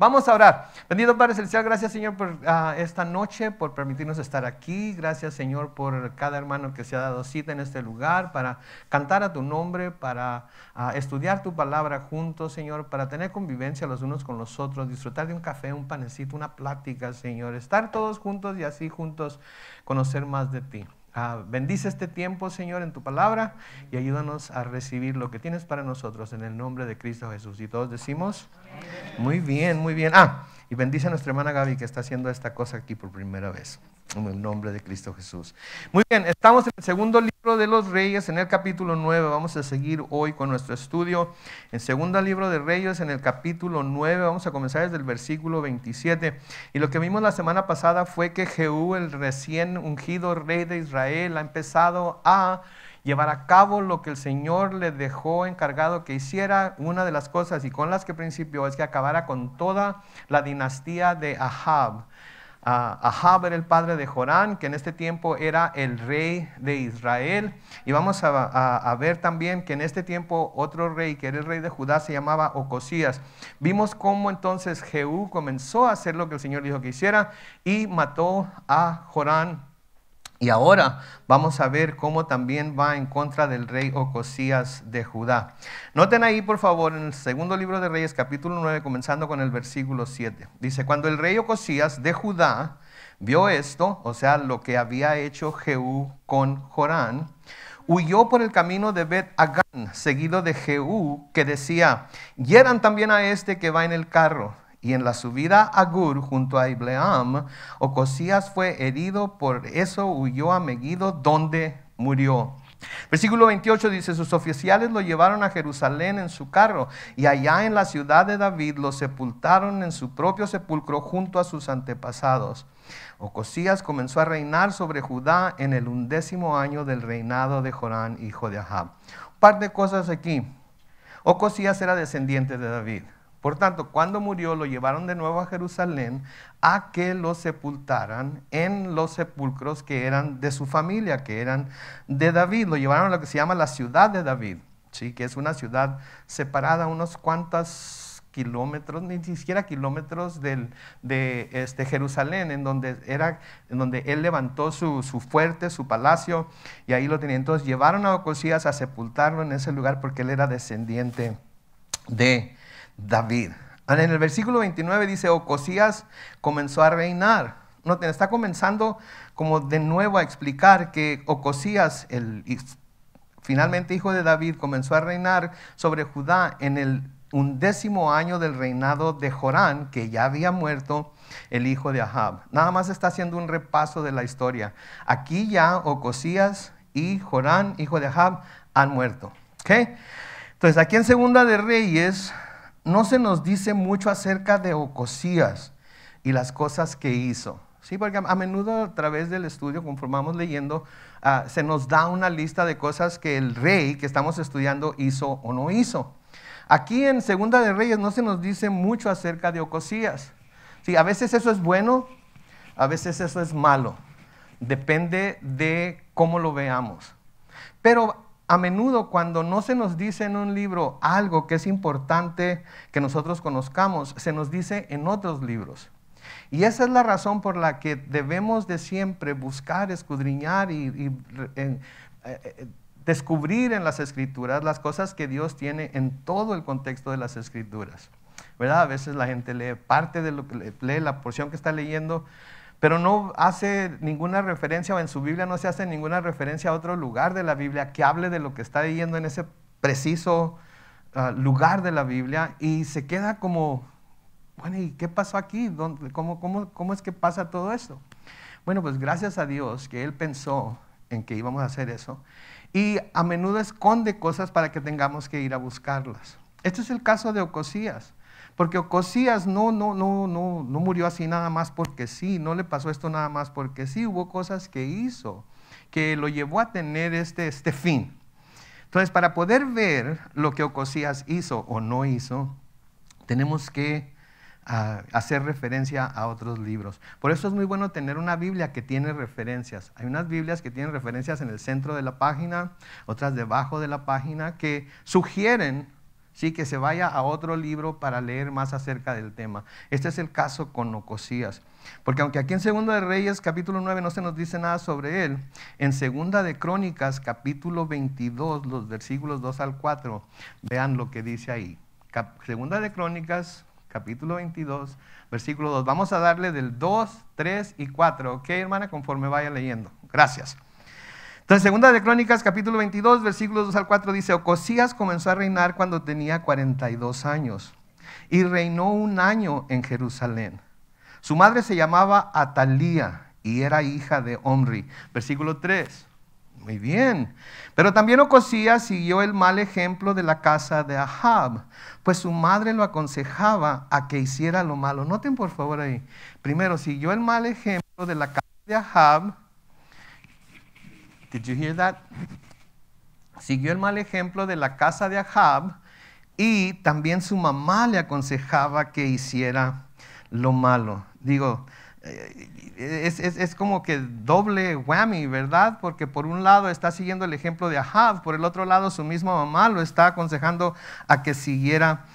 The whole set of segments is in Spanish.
Vamos a orar. Bendito Padre Celestial, gracias Señor por esta noche, por permitirnos estar aquí. Gracias Señor por cada hermano que se ha dado cita en este lugar para cantar a tu nombre, para estudiar tu palabra juntos, Señor, para tener convivencia los unos con los otros, disfrutar de un café, un panecito, una plática, Señor. Estar todos juntos y así juntos conocer más de ti. Bendice este tiempo, Señor, en tu palabra y ayúdanos a recibir lo que tienes para nosotros en el nombre de Cristo Jesús. Y todos decimos, muy bien, muy bien. Y bendice a nuestra hermana Gaby que está haciendo esta cosa aquí por primera vez. En el nombre de Cristo Jesús. Muy bien, estamos en el segundo libro de los Reyes, en el capítulo 9. Vamos a seguir hoy con nuestro estudio. En segundo libro de Reyes, en el capítulo 9, vamos a comenzar desde el versículo 27. Y lo que vimos la semana pasada fue que Jehú, el recién ungido rey de Israel, ha empezado a llevar a cabo lo que el Señor le dejó encargado que hiciera. Una de las cosas y con las que principió es que acabara con toda la dinastía de Ahab. Ahab era el padre de Jorán, que en este tiempo era el rey de Israel. Y vamos a ver también que en este tiempo otro rey, que era el rey de Judá, se llamaba Ocosías. Vimos cómo entonces Jehú comenzó a hacer lo que el Señor dijo que hiciera y mató a Jorán. Y ahora vamos a ver cómo también va en contra del rey Ocosías de Judá. Noten ahí, por favor, en el segundo libro de Reyes, capítulo 9, comenzando con el versículo 7. Dice, cuando el rey Ocosías de Judá vio esto, o sea, lo que había hecho Jehú con Jorán, huyó por el camino de Bet-Agán, seguido de Jehú, que decía, hieran también a este que va en el carro. Y en la subida a Gur, junto a Ibleam, Ocosías fue herido, por eso huyó a Megiddo, donde murió. Versículo 28 dice, sus oficiales lo llevaron a Jerusalén en su carro, y allá en la ciudad de David lo sepultaron en su propio sepulcro junto a sus antepasados. Ocosías comenzó a reinar sobre Judá en el 11º año del reinado de Jorán, hijo de Ahab. Un par de cosas aquí. Ocosías era descendiente de David. Por tanto, cuando murió, lo llevaron de nuevo a Jerusalén a que lo sepultaran en los sepulcros que eran de su familia, que eran de David. Lo llevaron a lo que se llama la ciudad de David, ¿sí? Que es una ciudad separada unos cuantos kilómetros, ni siquiera kilómetros de Jerusalén, en donde él levantó su fuerte, su palacio, y ahí lo tenía. Entonces llevaron a Ocosías a sepultarlo en ese lugar porque él era descendiente de David. En el versículo 29 dice, Ocosías comenzó a reinar. Noten, está comenzando como de nuevo a explicar que Ocosías, finalmente hijo de David, comenzó a reinar sobre Judá en el 11º año del reinado de Jorán, que ya había muerto el hijo de Ahab. Nada más está haciendo un repaso de la historia. Aquí ya Ocosías y Jorán, hijo de Ahab, han muerto. ¿Okay? Entonces aquí en Segunda de Reyes no se nos dice mucho acerca de Ocosías y las cosas que hizo. Sí, porque a menudo a través del estudio, conforme vamos leyendo, se nos da una lista de cosas que el rey que estamos estudiando hizo o no hizo. Aquí en Segunda de Reyes no se nos dice mucho acerca de Ocosías. Sí, a veces eso es bueno, a veces eso es malo. Depende de cómo lo veamos. Pero a menudo cuando no se nos dice en un libro algo que es importante que nosotros conozcamos, se nos dice en otros libros. Y esa es la razón por la que debemos de siempre buscar, escudriñar y descubrir en las Escrituras las cosas que Dios tiene en todo el contexto de las Escrituras. ¿Verdad? A veces la gente lee parte de lo que lee, la porción que está leyendo, pero no hace ninguna referencia, o en su Biblia no se hace ninguna referencia a otro lugar de la Biblia que hable de lo que está leyendo en ese preciso lugar de la Biblia, y se queda como, bueno, ¿y qué pasó aquí? ¿Cómo es que pasa todo esto? Bueno, pues gracias a Dios que Él pensó en que íbamos a hacer eso, y a menudo esconde cosas para que tengamos que ir a buscarlas. Este es el caso de Ocosías. Porque Ocosías no murió así nada más porque sí, no le pasó esto nada más porque sí, hubo cosas que hizo que lo llevó a tener este fin. Entonces, para poder ver lo que Ocosías hizo o no hizo, tenemos que hacer referencia a otros libros. Por eso es muy bueno tener una Biblia que tiene referencias. Hay unas Biblias que tienen referencias en el centro de la página, otras debajo de la página, que sugieren Sí, que se vaya a otro libro para leer más acerca del tema. Este es el caso con Ocosías. Porque aunque aquí en 2 de Reyes, capítulo 9, no se nos dice nada sobre él, en 2 de Crónicas, capítulo 22, los versículos 2 al 4, vean lo que dice ahí. 2 de Crónicas, capítulo 22, versículo 2. Vamos a darle del 2, 3 y 4. ¿Ok, hermana? Conforme vaya leyendo. Gracias. Entonces, 2 de Crónicas, capítulo 22, versículos 2 al 4, dice: Ocosías comenzó a reinar cuando tenía 42 años y reinó 1 año en Jerusalén. Su madre se llamaba Atalía y era hija de Omri. Versículo 3. Muy bien. Pero también Ocosías siguió el mal ejemplo de la casa de Ahab, pues su madre lo aconsejaba a que hiciera lo malo. Noten por favor ahí. Primero, siguió el mal ejemplo de la casa de Ahab. Did you hear that? Siguió el mal ejemplo de la casa de Ahab y también su mamá le aconsejaba que hiciera lo malo. Digo, es como que doble whammy, ¿verdad? Porque por un lado está siguiendo el ejemplo de Ahab, por el otro lado su misma mamá lo está aconsejando a que siguiera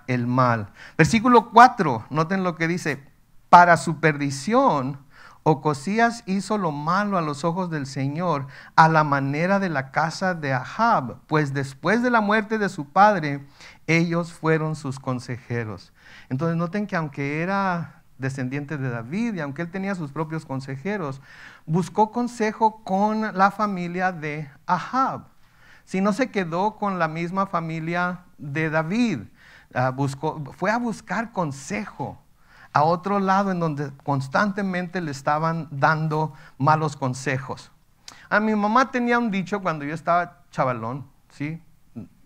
el mal. Versículo 4, noten lo que dice: para su perdición, Ocosías hizo lo malo a los ojos del Señor, a la manera de la casa de Ahab, pues después de la muerte de su padre, ellos fueron sus consejeros. Entonces noten que aunque era descendiente de David y aunque él tenía sus propios consejeros, buscó consejo con la familia de Ahab. Si no se quedó con la misma familia de David, fue a buscar consejo a otro lado en donde constantemente le estaban dando malos consejos. A mi mamá tenía un dicho cuando yo estaba chavalón, ¿sí?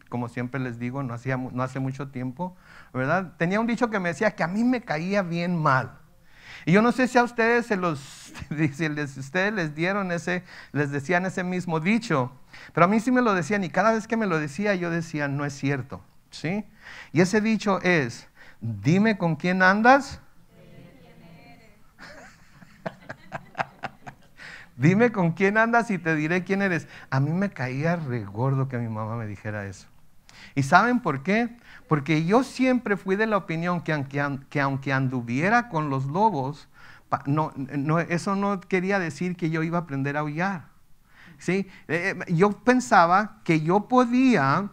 Como siempre les digo, no hace mucho tiempo, ¿verdad? Tenía un dicho que me decía que a mí me caía bien mal. Y yo no sé si a ustedes ustedes les decían ese mismo dicho, pero a mí sí me lo decían, y cada vez que me lo decía yo decía, no es cierto, ¿sí? Y ese dicho es: dime con quién andas. Dime con quién andas y te diré quién eres. A mí me caía re gordo que mi mamá me dijera eso. ¿Y saben por qué? Porque yo siempre fui de la opinión que aunque anduviera con los lobos, eso no quería decir que yo iba a aprender a aullar. ¿Sí? Yo pensaba que yo podía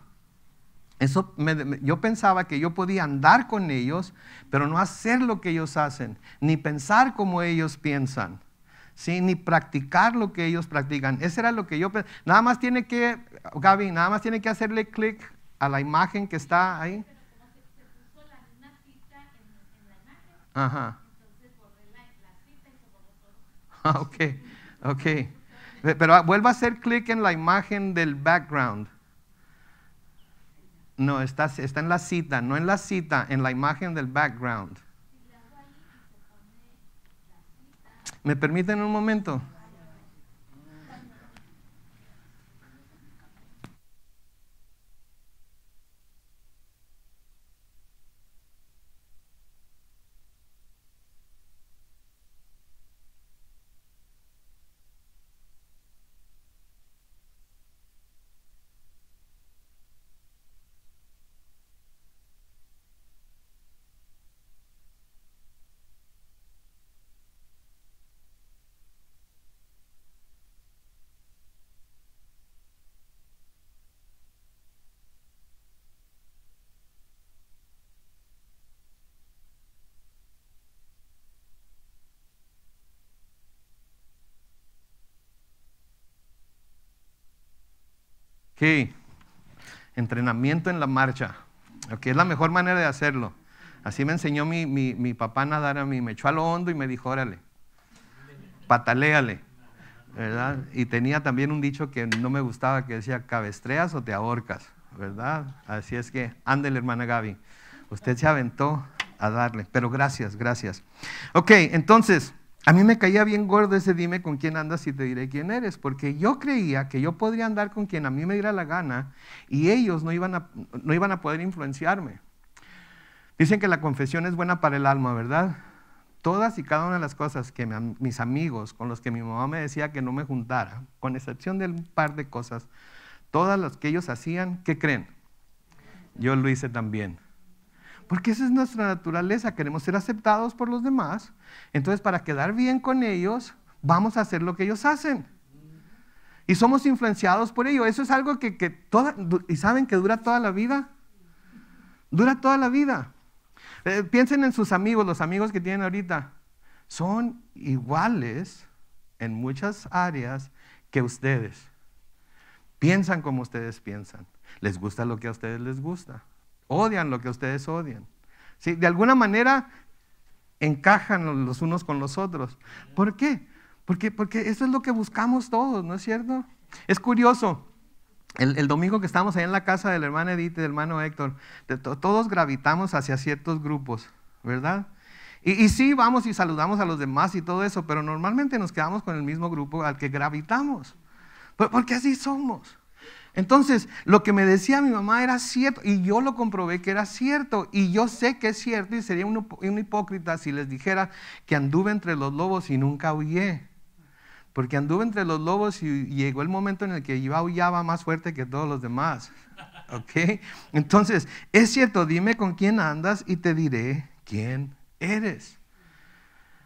andar con ellos, pero no hacer lo que ellos hacen, ni pensar como ellos piensan. ¿Sí? Ni practicar lo que ellos practican. Eso era lo que yo pensaba. Gaby, nada más tiene que hacerle clic a la imagen que está ahí. Pero como se puso la misma cita en la imagen, Ajá. entonces borré la cita y se borró todo. Ok. Pero vuelva a hacer clic en la imagen del background. No, está en la cita, no en la cita, en la imagen del background. ¿Me permiten un momento? ¿Qué? Entrenamiento en la marcha. Okay, es la mejor manera de hacerlo. Así me enseñó mi papá a nadar a mí. Me echó a lo hondo y me dijo, órale, pataléale, ¿verdad? Y tenía también un dicho que no me gustaba, que decía, cabestreas o te ahorcas, ¿verdad? Así es que, ándele, hermana Gaby. Usted se aventó a darle, pero gracias. Ok, entonces, a mí me caía bien gordo ese dime con quién andas y te diré quién eres, porque yo creía que yo podría andar con quien a mí me diera la gana y ellos no iban a poder influenciarme. Dicen que la confesión es buena para el alma, ¿verdad? Todas y cada una de las cosas que mis amigos, con los que mi mamá me decía que no me juntara, con excepción de un par de cosas, todas las que ellos hacían, ¿qué creen? Yo lo hice también. Porque esa es nuestra naturaleza, queremos ser aceptados por los demás. Entonces, para quedar bien con ellos, vamos a hacer lo que ellos hacen. Y somos influenciados por ello. Eso es algo ¿y saben que dura toda la vida? Dura toda la vida. Piensen en sus amigos, los amigos que tienen ahorita. Son iguales en muchas áreas que ustedes. Piensan como ustedes piensan. Les gusta lo que a ustedes les gusta. Odian lo que ustedes odian. ¿Sí? De alguna manera encajan los unos con los otros. ¿Por qué? Porque eso es lo que buscamos todos, ¿no es cierto? Es curioso. El domingo que estábamos ahí en la casa de la hermana Edith y del hermano Héctor, todos gravitamos hacia ciertos grupos, ¿verdad? Y sí, vamos y saludamos a los demás y todo eso, pero normalmente nos quedamos con el mismo grupo al que gravitamos. Porque así somos. Entonces, lo que me decía mi mamá era cierto, y yo lo comprobé que era cierto, y yo sé que es cierto, y sería un hipócrita si les dijera que anduve entre los lobos y nunca aullé. Porque anduve entre los lobos y llegó el momento en el que yo aullaba más fuerte que todos los demás. ¿Ok? Entonces, es cierto, dime con quién andas y te diré quién eres.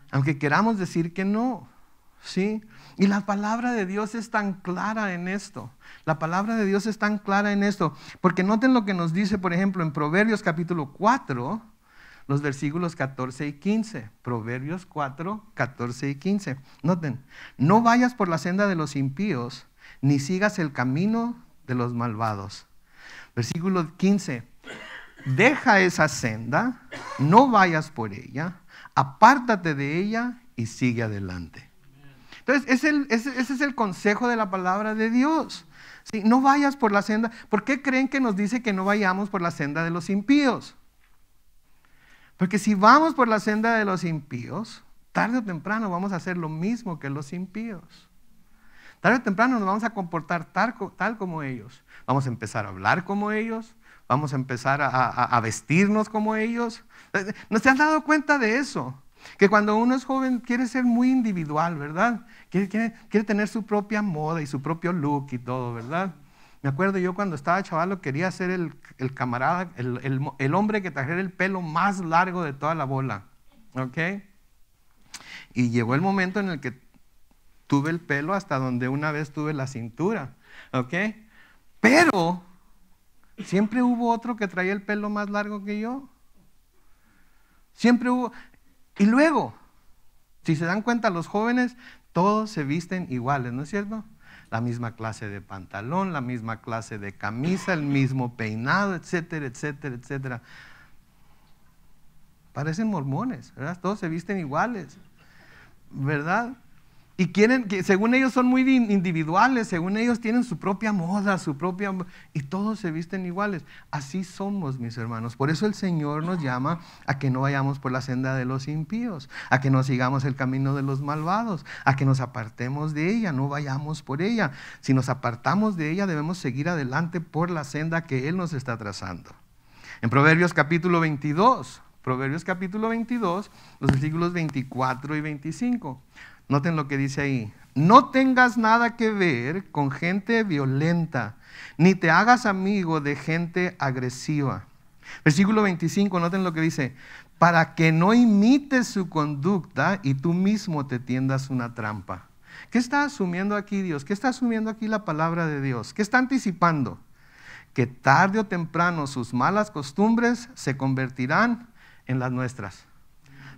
Aunque queramos decir que no, ¿sí? Y la palabra de Dios es tan clara en esto. La palabra de Dios es tan clara en esto. Porque noten lo que nos dice, por ejemplo, en Proverbios capítulo 4, los versículos 14 y 15. Proverbios 4, 14 y 15. Noten, no vayas por la senda de los impíos, ni sigas el camino de los malvados. Versículo 15. Deja esa senda, no vayas por ella, apártate de ella y sigue adelante. Entonces, ese es el consejo de la palabra de Dios. ¿Sí? No vayas por la senda. ¿Por qué creen que nos dice que no vayamos por la senda de los impíos? Porque si vamos por la senda de los impíos, tarde o temprano vamos a hacer lo mismo que los impíos. Tarde o temprano nos vamos a comportar tal como ellos. Vamos a empezar a hablar como ellos. Vamos a empezar a vestirnos como ellos. ¿No se han dado cuenta de eso? Que cuando uno es joven quiere ser muy individual, ¿verdad? Quiere tener su propia moda y su propio look y todo, ¿verdad? Me acuerdo yo cuando estaba chavalo quería ser el camarada, el hombre que trajera el pelo más largo de toda la bola, ¿ok? Y llegó el momento en el que tuve el pelo hasta donde una vez tuve la cintura, ¿ok? Pero siempre hubo otro que traía el pelo más largo que yo. Siempre hubo. Y luego, si se dan cuenta, los jóvenes todos se visten iguales, ¿no es cierto? La misma clase de pantalón, la misma clase de camisa, el mismo peinado, etcétera, etcétera, etcétera. Parecen mormones, ¿verdad? Todos se visten iguales, ¿verdad? Y quieren, que según ellos son muy individuales, según ellos tienen su propia moda, y todos se visten iguales. Así somos, mis hermanos. Por eso el Señor nos llama a que no vayamos por la senda de los impíos, a que no sigamos el camino de los malvados, a que nos apartemos de ella, no vayamos por ella. Si nos apartamos de ella, debemos seguir adelante por la senda que Él nos está trazando. En Proverbios capítulo 22, los versículos 24 y 25. Noten lo que dice ahí. No tengas nada que ver con gente violenta, ni te hagas amigo de gente agresiva. Versículo 25, noten lo que dice. Para que no imites su conducta y tú mismo te tiendas una trampa. ¿Qué está asumiendo aquí Dios? ¿Qué está asumiendo aquí la palabra de Dios? ¿Qué está anticipando? Que tarde o temprano sus malas costumbres se convertirán en las nuestras.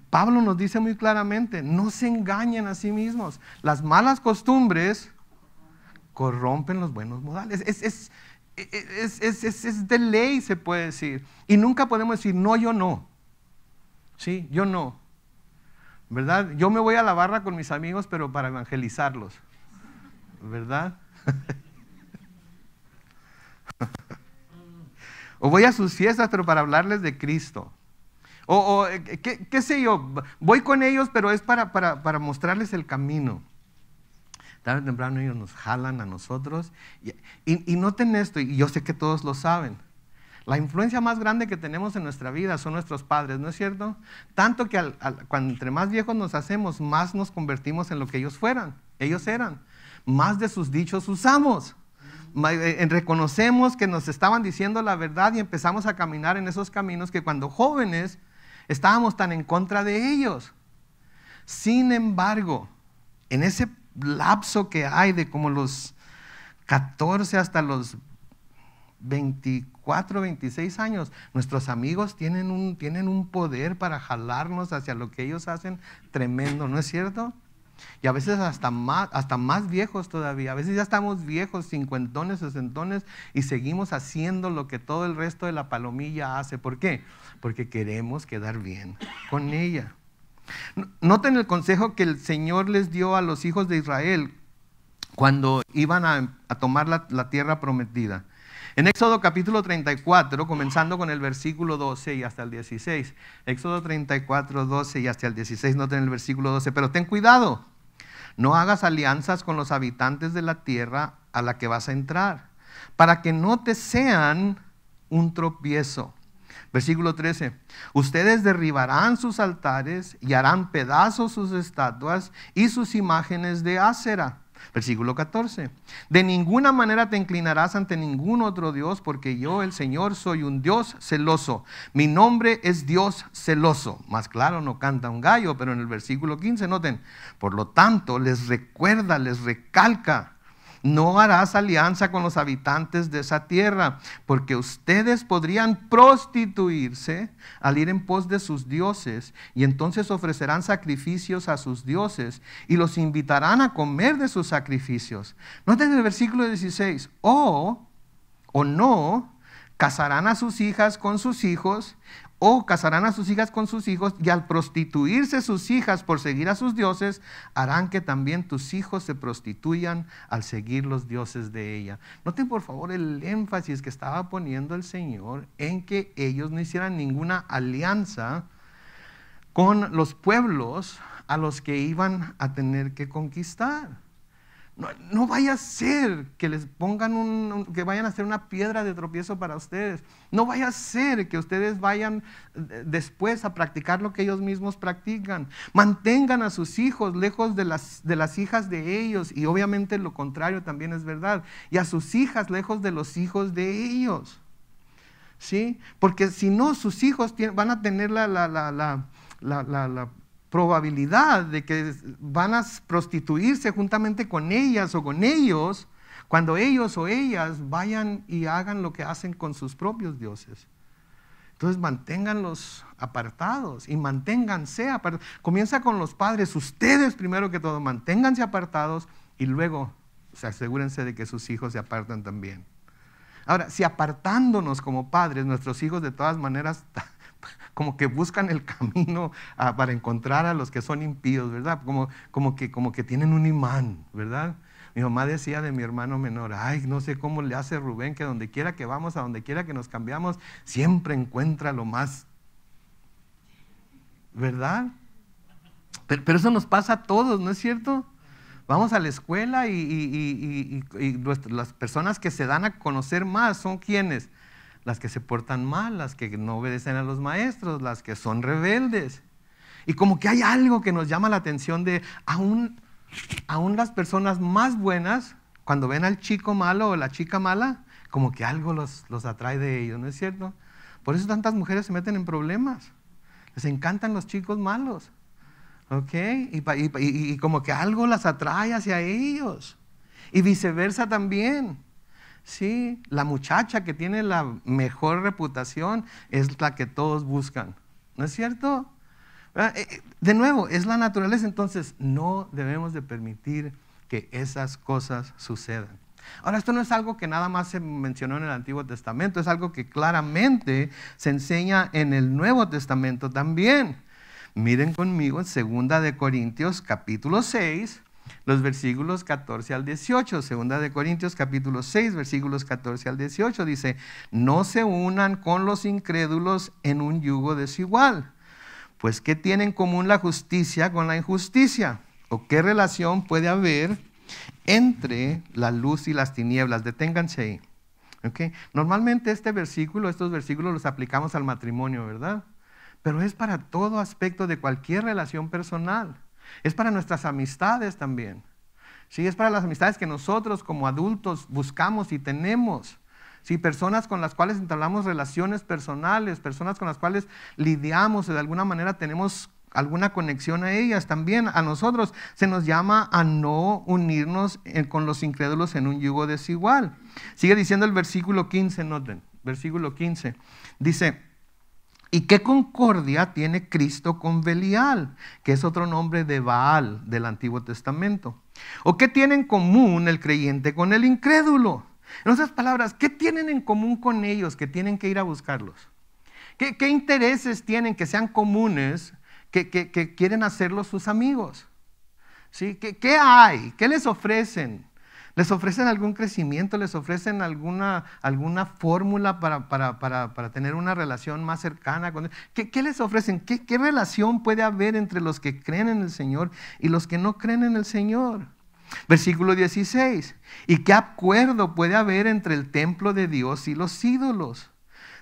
Pablo nos dice muy claramente, no se engañen a sí mismos. Las malas costumbres corrompen los buenos modales. Es de ley, se puede decir. Y nunca podemos decir, no, yo no. Sí, yo no. ¿Verdad? Yo me voy a la barra con mis amigos, pero para evangelizarlos. ¿Verdad? O voy a sus fiestas, pero para hablarles de Cristo. O qué sé yo, voy con ellos, pero es para mostrarles el camino. Tarde o temprano ellos nos jalan a nosotros. Y noten esto, y yo sé que todos lo saben. La influencia más grande que tenemos en nuestra vida son nuestros padres, ¿no es cierto? Tanto que cuando entre más viejos nos hacemos, más nos convertimos en lo que ellos eran. Más de sus dichos usamos. reconocemos que nos estaban diciendo la verdad y empezamos a caminar en esos caminos que cuando jóvenes estábamos tan en contra de ellos. Sin embargo, en ese lapso que hay de como los 14 hasta los 24, 26 años, nuestros amigos tienen un poder para jalarnos hacia lo que ellos hacen tremendo, ¿no es cierto? Y a veces hasta más viejos todavía. A veces ya estamos viejos, cincuentones, sesentones, y seguimos haciendo lo que todo el resto de la palomilla hace. ¿Por qué? Porque queremos quedar bien con ella. Noten el consejo que el Señor les dio a los hijos de Israel cuando iban a tomar la tierra prometida. En Éxodo capítulo 34, comenzando con el versículo 12 y hasta el 16. Éxodo 34, 12 y hasta el 16, noten el versículo 12. Pero ten cuidado, no hagas alianzas con los habitantes de la tierra a la que vas a entrar, para que no te sean un tropiezo. Versículo 13, ustedes derribarán sus altares y harán pedazos sus estatuas y sus imágenes de Asera. Versículo 14, de ninguna manera te inclinarás ante ningún otro Dios, porque yo, el Señor, soy un Dios celoso. Mi nombre es Dios celoso. Más claro no canta un gallo, pero en el versículo 15, noten, por lo tanto, les recuerda, les recalca, no harás alianza con los habitantes de esa tierra, porque ustedes podrían prostituirse al ir en pos de sus dioses, y entonces ofrecerán sacrificios a sus dioses, y los invitarán a comer de sus sacrificios. Noten el versículo 16, o no, casarán a sus hijas con sus hijos, o casarán a sus hijas con sus hijos, y al prostituirse sus hijas por seguir a sus dioses, harán que también tus hijos se prostituyan al seguir los dioses de ella. Noten por favor el énfasis que estaba poniendo el Señor en que ellos no hicieran ninguna alianza con los pueblos a los que iban a tener que conquistar. No vaya a ser que les pongan que vayan a hacer una piedra de tropiezo para ustedes. No vaya a ser que ustedes vayan después a practicar lo que ellos mismos practican. Mantengan a sus hijos lejos de las hijas de ellos, y obviamente lo contrario también es verdad. Y a sus hijas lejos de los hijos de ellos. ¿Sí? Porque si no, sus hijos van a tener la probabilidad de que van a prostituirse juntamente con ellas o con ellos cuando ellos o ellas vayan y hagan lo que hacen con sus propios dioses. Entonces manténganlos apartados y manténganse apartados. Comienza con los padres, ustedes primero que todo, manténganse apartados y luego asegúrense de que sus hijos se apartan también. Ahora, si apartándonos como padres, nuestros hijos de todas maneras como que buscan el camino para encontrar a los que son impíos, ¿verdad? Como que tienen un imán, ¿verdad? Mi mamá decía de mi hermano menor, ay, no sé cómo le hace Rubén, que donde quiera que vamos, a donde quiera que nos cambiamos, siempre encuentra lo más, ¿verdad? Pero eso nos pasa a todos, ¿no es cierto? Vamos a la escuela y las personas que se dan a conocer más son ¿quiénes? Las que se portan mal, las que no obedecen a los maestros, las que son rebeldes. Y como que hay algo que nos llama la atención de aún las personas más buenas, cuando ven al chico malo o la chica mala, como que algo los atrae de ellos, ¿no es cierto? Por eso tantas mujeres se meten en problemas. Les encantan los chicos malos, ¿ok? Y como que algo las atrae hacia ellos. Y viceversa también. Sí, la muchacha que tiene la mejor reputación es la que todos buscan, ¿no es cierto? De nuevo, es la naturaleza, entonces no debemos de permitir que esas cosas sucedan. Ahora, esto no es algo que nada más se mencionó en el Antiguo Testamento, es algo que claramente se enseña en el Nuevo Testamento también. Miren conmigo en 2 de Corintios capítulo 6, los versículos 14 al 18, 2 de Corintios capítulo 6, versículos 14 al 18, dice, no se unan con los incrédulos en un yugo desigual, pues ¿qué tiene en común la justicia con la injusticia? ¿O qué relación puede haber entre la luz y las tinieblas? Deténganse ahí. ¿Okay? Normalmente estos versículos los aplicamos al matrimonio, ¿verdad? Pero es para todo aspecto de cualquier relación personal. Es para nuestras amistades también. Sí, es para las amistades que nosotros como adultos buscamos y tenemos. Sí, personas con las cuales entablamos relaciones personales, personas con las cuales lidiamos, de alguna manera tenemos alguna conexión a ellas. También a nosotros se nos llama a no unirnos con los incrédulos en un yugo desigual. Sigue diciendo el versículo 15, noten, versículo 15, dice: ¿y qué concordia tiene Cristo con Belial, que es otro nombre de Baal del Antiguo Testamento? ¿O qué tiene en común el creyente con el incrédulo? En otras palabras, ¿qué tienen en común con ellos que tienen que ir a buscarlos? ¿Qué intereses tienen que sean comunes que quieren hacerlos sus amigos? ¿Sí? ¿Qué hay? ¿Qué les ofrecen? ¿Les ofrecen algún crecimiento? ¿Les ofrecen alguna fórmula para tener una relación más cercana con Dios? ¿Qué les ofrecen? ¿Qué relación puede haber entre los que creen en el Señor y los que no creen en el Señor? Versículo 16. ¿Y qué acuerdo puede haber entre el templo de Dios y los ídolos?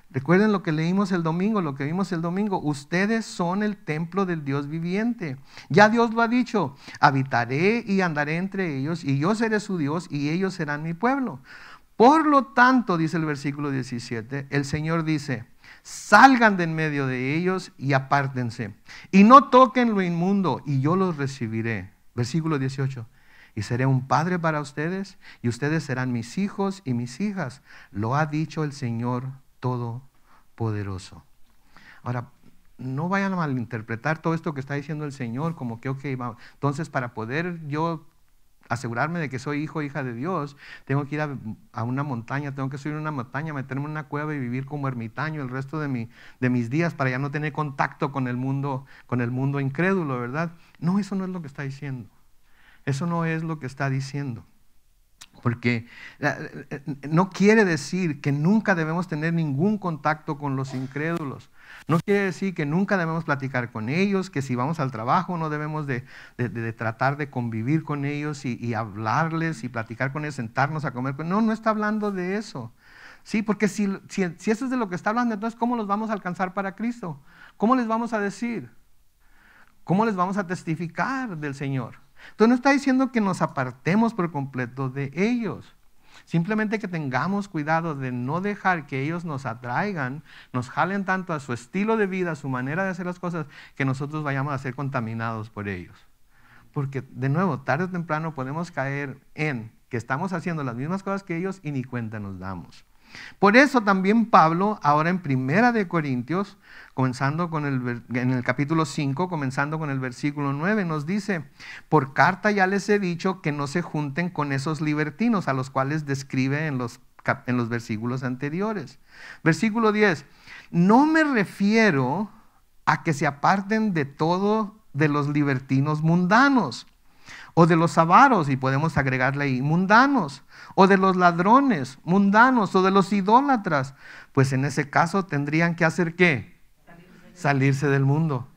Recuerden lo que leímos el domingo, lo que vimos el domingo. Ustedes son el templo del Dios viviente. Ya Dios lo ha dicho: habitaré y andaré entre ellos, y yo seré su Dios, y ellos serán mi pueblo. Por lo tanto, dice el versículo 17, el Señor dice: salgan de en medio de ellos y apártense, y no toquen lo inmundo, y yo los recibiré. Versículo 18. Y seré un padre para ustedes, y ustedes serán mis hijos y mis hijas. Lo ha dicho el Señor Todopoderoso. Ahora, no vayan a malinterpretar todo esto que está diciendo el Señor como que, ok, entonces para poder yo asegurarme de que soy hijo o hija de Dios, tengo que ir a una montaña, tengo que subir a una montaña, meterme en una cueva y vivir como ermitaño el resto de mis días para ya no tener contacto con el mundo incrédulo, ¿verdad? No, eso no es lo que está diciendo. Eso no es lo que está diciendo. Porque no quiere decir que nunca debemos tener ningún contacto con los incrédulos. No quiere decir que nunca debemos platicar con ellos, que si vamos al trabajo no debemos de tratar de convivir con ellos y hablarles y platicar con ellos, sentarnos a comer. No está hablando de eso. Sí, porque si eso es de lo que está hablando, entonces ¿cómo los vamos a alcanzar para Cristo? ¿Cómo les vamos a decir? ¿Cómo les vamos a testificar del Señor? Entonces no está diciendo que nos apartemos por completo de ellos. Simplemente que tengamos cuidado de no dejar que ellos nos atraigan, nos jalen tanto a su estilo de vida, a su manera de hacer las cosas, que nosotros vayamos a ser contaminados por ellos. Porque de nuevo, tarde o temprano podemos caer en que estamos haciendo las mismas cosas que ellos y ni cuenta nos damos. Por eso también Pablo, ahora en 1 Corintios, en el capítulo 5, comenzando con el versículo 9, nos dice: por carta ya les he dicho que no se junten con esos libertinos a los cuales describe en los versículos anteriores. Versículo 10, no me refiero a que se aparten de todo de los libertinos mundanos, o de los avaros, y podemos agregarle ahí mundanos, o de los ladrones mundanos, o de los idólatras, pues en ese caso tendrían que hacer ¿qué? Salirse del mundo.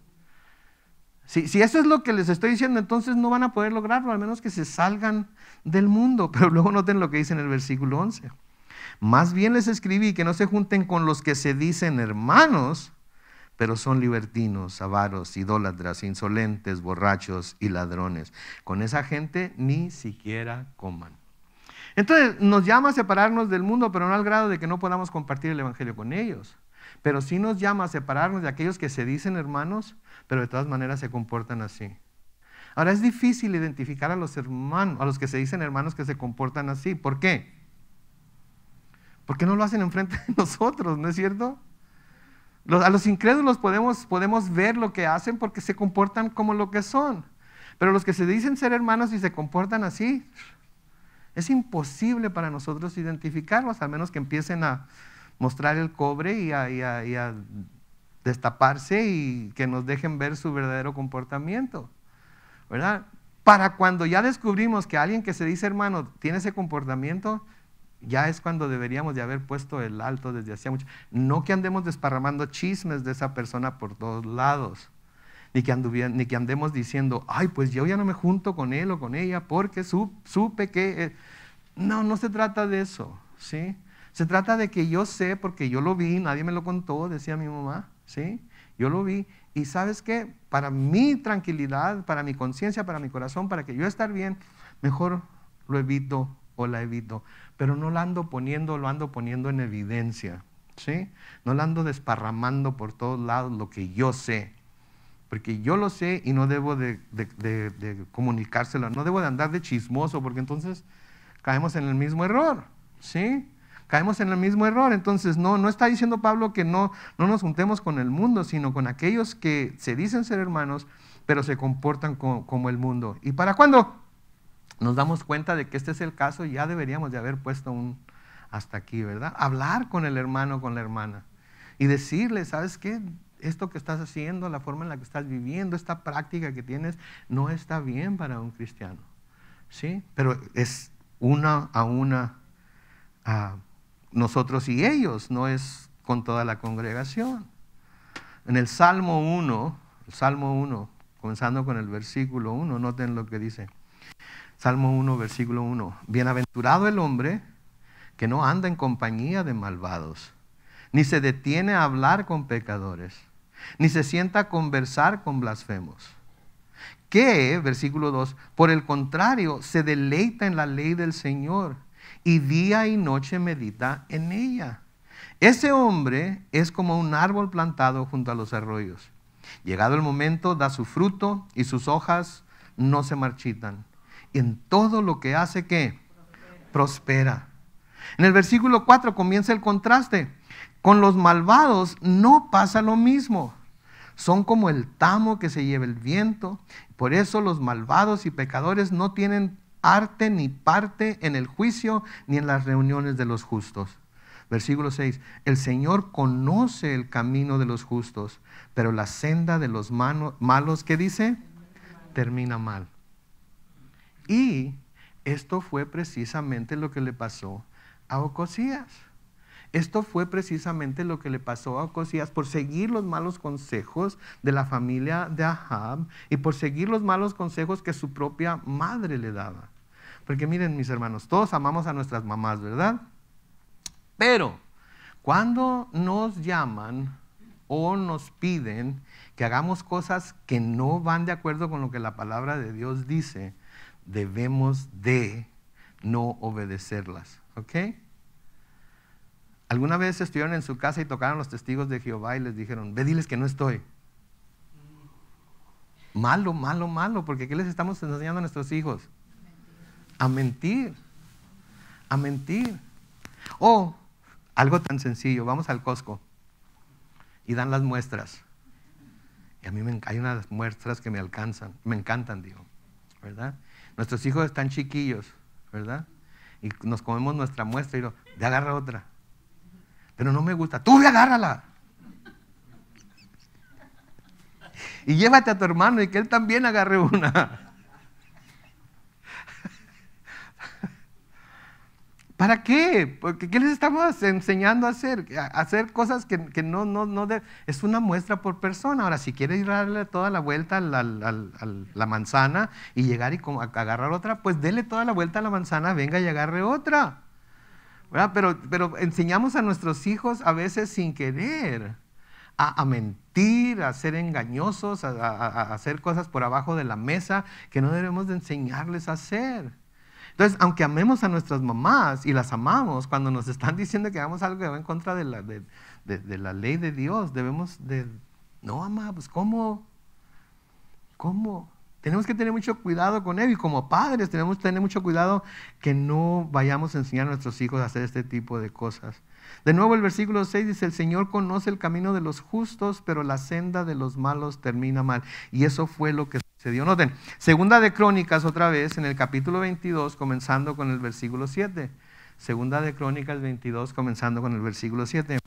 Si eso es lo que les estoy diciendo, entonces no van a poder lograrlo, al menos que se salgan del mundo. Pero luego noten lo que dice en el versículo 11. Más bien les escribí que no se junten con los que se dicen hermanos, pero son libertinos, avaros, idólatras, insolentes, borrachos y ladrones. Con esa gente ni siquiera coman. Entonces nos llama a separarnos del mundo, pero no al grado de que no podamos compartir el evangelio con ellos. Pero sí nos llama a separarnos de aquellos que se dicen hermanos, pero de todas maneras se comportan así. Ahora es difícil identificar a los hermanos, a los que se dicen hermanos que se comportan así. ¿Por qué? Porque no lo hacen enfrente de nosotros, ¿no es cierto? A los incrédulos podemos ver lo que hacen porque se comportan como lo que son. Pero los que se dicen ser hermanos y se comportan así, es imposible para nosotros identificarlos, al menos que empiecen a mostrar el cobre y a destaparse y que nos dejen ver su verdadero comportamiento, ¿verdad? Para cuando ya descubrimos que alguien que se dice hermano tiene ese comportamiento, ya es cuando deberíamos de haber puesto el alto desde hacía mucho. No que andemos desparramando chismes de esa persona por todos lados, ni que andemos diciendo, ay, pues yo ya no me junto con él o con ella porque supe que... No se trata de eso, ¿sí? Se trata de que yo sé, porque yo lo vi, nadie me lo contó, decía mi mamá, ¿sí? Yo lo vi, y ¿sabes qué? Para mi tranquilidad, para mi conciencia, para mi corazón, para que yo estar bien, mejor lo evito o la evito. Pero no lo ando poniendo en evidencia, ¿sí? No lo ando desparramando por todos lados lo que yo sé. Porque yo lo sé y no debo de comunicárselo, no debo de andar de chismoso, porque entonces caemos en el mismo error, ¿sí? Caemos en el mismo error. Entonces no está diciendo Pablo que no nos juntemos con el mundo, sino con aquellos que se dicen ser hermanos, pero se comportan como el mundo. ¿Y para cuándo nos damos cuenta de que este es el caso? Ya deberíamos de haber puesto un hasta aquí, ¿verdad? Hablar con el hermano, con la hermana, y decirle, ¿sabes qué? Esto que estás haciendo, la forma en la que estás viviendo, esta práctica que tienes, no está bien para un cristiano, ¿sí? Pero es una a una a nosotros y ellos, no es con toda la congregación. En el Salmo 1, comenzando con el versículo 1, noten lo que dice. Salmo 1, versículo 1. Bienaventurado el hombre que no anda en compañía de malvados, ni se detiene a hablar con pecadores, ni se sienta a conversar con blasfemos. Que, versículo 2, por el contrario, se deleita en la ley del Señor y día y noche medita en ella. Ese hombre es como un árbol plantado junto a los arroyos. Llegado el momento, da su fruto y sus hojas no se marchitan. Y en todo lo que hace, ¿qué? Prospera. En el versículo 4 comienza el contraste. Con los malvados no pasa lo mismo. Son como el tamo que se lleva el viento. Por eso los malvados y pecadores no tienen arte ni parte en el juicio ni en las reuniones de los justos. Versículo 6. El Señor conoce el camino de los justos, pero la senda de los malos, ¿qué dice? Termina mal. Y esto fue precisamente lo que le pasó a Ocosías. Esto fue precisamente lo que le pasó a Ocosías por seguir los malos consejos de la familia de Ahab y por seguir los malos consejos que su propia madre le daba. Porque miren, mis hermanos, todos amamos a nuestras mamás, ¿verdad? Pero cuando nos llaman o nos piden que hagamos cosas que no van de acuerdo con lo que la palabra de Dios dice, debemos de no obedecerlas, ¿ok? ¿Alguna vez estuvieron en su casa y tocaron los testigos de Jehová y les dijeron, ve, diles que no estoy? Malo, malo, malo, porque ¿qué les estamos enseñando a nuestros hijos? A mentir, a mentir. O algo tan sencillo, vamos al Costco y dan las muestras. Y a mí hay unas muestras que me encantan, digo, ¿verdad? Nuestros hijos están chiquillos, ¿verdad? Y nos comemos nuestra muestra y digo, de agarra otra. Pero no me gusta, tú ve, agárrala. Y llévate a tu hermano y que él también agarre una. ¿Para qué? Porque ¿qué les estamos enseñando a hacer? A hacer cosas que no es una muestra por persona. Ahora, si quieres darle toda la vuelta a la manzana y llegar y agarrar otra, pues dele toda la vuelta a la manzana, venga y agarre otra. ¿Verdad? Pero enseñamos a nuestros hijos a veces sin querer a mentir, a ser engañosos, a hacer cosas por abajo de la mesa que no debemos de enseñarles a hacer. Entonces, aunque amemos a nuestras mamás y las amamos, cuando nos están diciendo que hagamos algo que va en contra de la ley de Dios, debemos de, no, mamá, pues ¿cómo? Tenemos que tener mucho cuidado con él y como padres tenemos que tener mucho cuidado que no vayamos a enseñar a nuestros hijos a hacer este tipo de cosas. De nuevo el versículo 6 dice, el Señor conoce el camino de los justos, pero la senda de los malos termina mal. Y eso fue lo que sucedió. Noten, Segunda de Crónicas otra vez, en el capítulo 22, comenzando con el versículo 7. Segunda de Crónicas 22, comenzando con el versículo 7.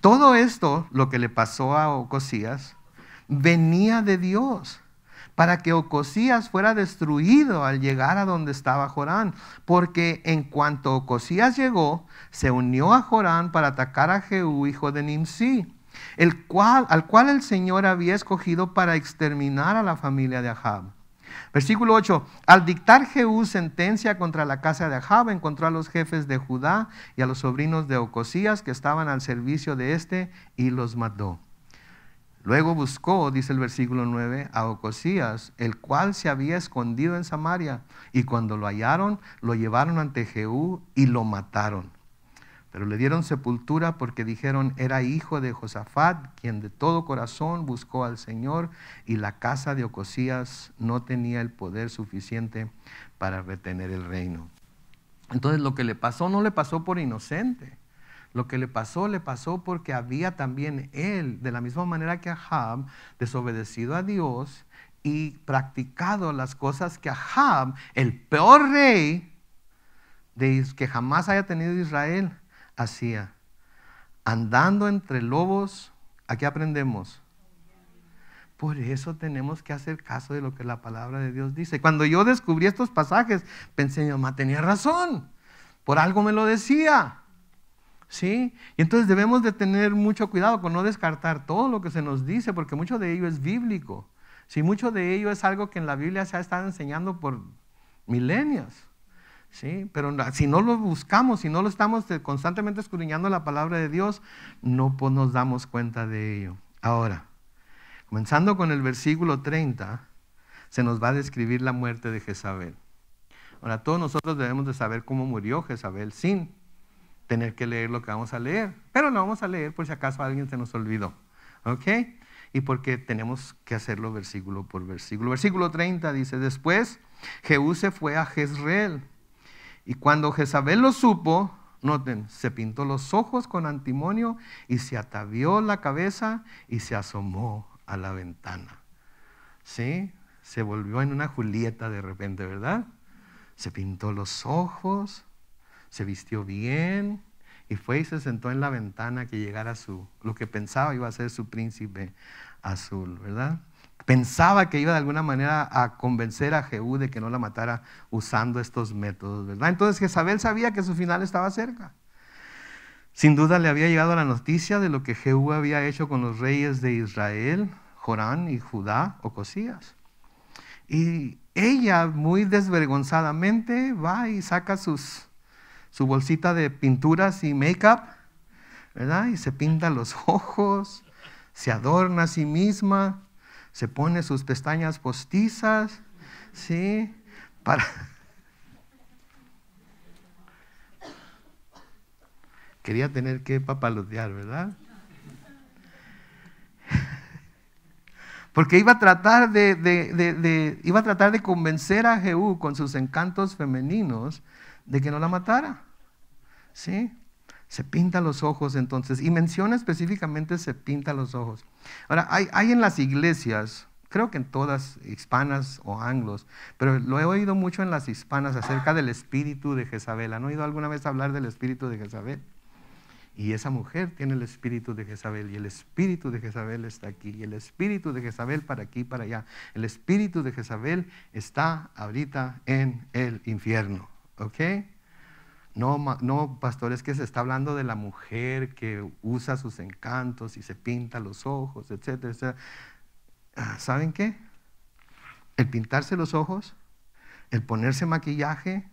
Todo esto, lo que le pasó a Ocosías, venía de Dios, para que Ocosías fuera destruido al llegar a donde estaba Jorán, porque en cuanto Ocosías llegó, se unió a Jorán para atacar a Jehú, hijo de Nimsi, al cual el Señor había escogido para exterminar a la familia de Ahab. Versículo 8, al dictar Jehú sentencia contra la casa de Ahab, encontró a los jefes de Judá y a los sobrinos de Ocosías que estaban al servicio de éste y los mató. Luego buscó, dice el versículo 9, a Ocosías, el cual se había escondido en Samaria, y cuando lo hallaron, lo llevaron ante Jehú y lo mataron. Pero le dieron sepultura porque dijeron, era hijo de Josafat, quien de todo corazón buscó al Señor, y la casa de Ocosías no tenía el poder suficiente para retener el reino. Entonces lo que le pasó no le pasó por inocente. Lo que le pasó porque había también él, de la misma manera que Ahab, desobedecido a Dios y practicado las cosas que Ahab, el peor rey que jamás haya tenido Israel, hacía. Andando entre lobos, ¿a qué aprendemos? Por eso tenemos que hacer caso de lo que la palabra de Dios dice. Cuando yo descubrí estos pasajes, pensé, mi mamá tenía razón, por algo me lo decía. ¿Sí? Y entonces debemos de tener mucho cuidado con no descartar todo lo que se nos dice, porque mucho de ello es bíblico. Sí, mucho de ello es algo que en la Biblia se ha estado enseñando por milenios. ¿Sí? Pero si no lo buscamos, si no lo estamos constantemente escudriñando la palabra de Dios, no nos damos cuenta de ello. Ahora, comenzando con el versículo 30, se nos va a describir la muerte de Jezabel. Ahora, todos nosotros debemos de saber cómo murió Jezabel sin tener que leer lo que vamos a leer, pero lo vamos a leer por si acaso a alguien se nos olvidó, ¿ok? Y porque tenemos que hacerlo versículo por versículo. Versículo 30 dice, después Jehú se fue a Jezreel, y cuando Jezabel lo supo, noten, se pintó los ojos con antimonio y se atavió la cabeza y se asomó a la ventana. ¿Sí? Se volvió en una Julieta de repente, ¿verdad? Se pintó los ojos, se vistió bien y fue y se sentó en la ventana que llegara lo que pensaba iba a ser su príncipe azul, ¿verdad? Pensaba que iba de alguna manera a convencer a Jehú de que no la matara usando estos métodos, ¿verdad? Entonces Jezabel sabía que su final estaba cerca. Sin duda le había llegado la noticia de lo que Jehú había hecho con los reyes de Israel, Jorán y Judá, Ocosías. Y ella muy desvergonzadamente va y saca su bolsita de pinturas y make-up, ¿verdad? Y se pinta los ojos, se adorna a sí misma, se pone sus pestañas postizas, ¿sí? Quería tener que papalotear, ¿verdad? Porque iba a tratar de convencer a Jehú con sus encantos femeninos de que no la matara. ¿Sí? Se pinta los ojos entonces, y menciona específicamente se pinta los ojos. Ahora, hay en las iglesias, creo que en todas hispanas o anglos, pero lo he oído mucho en las hispanas acerca del espíritu de Jezabel. ¿Han oído alguna vez hablar del espíritu de Jezabel? Y esa mujer tiene el espíritu de Jezabel, y el espíritu de Jezabel está aquí, y el espíritu de Jezabel para aquí, para allá. El espíritu de Jezabel está ahorita en el infierno, ¿ok? No, pastor, es que se está hablando de la mujer que usa sus encantos y se pinta los ojos, etcétera, etcétera. ¿Saben qué? El pintarse los ojos, el ponerse maquillaje,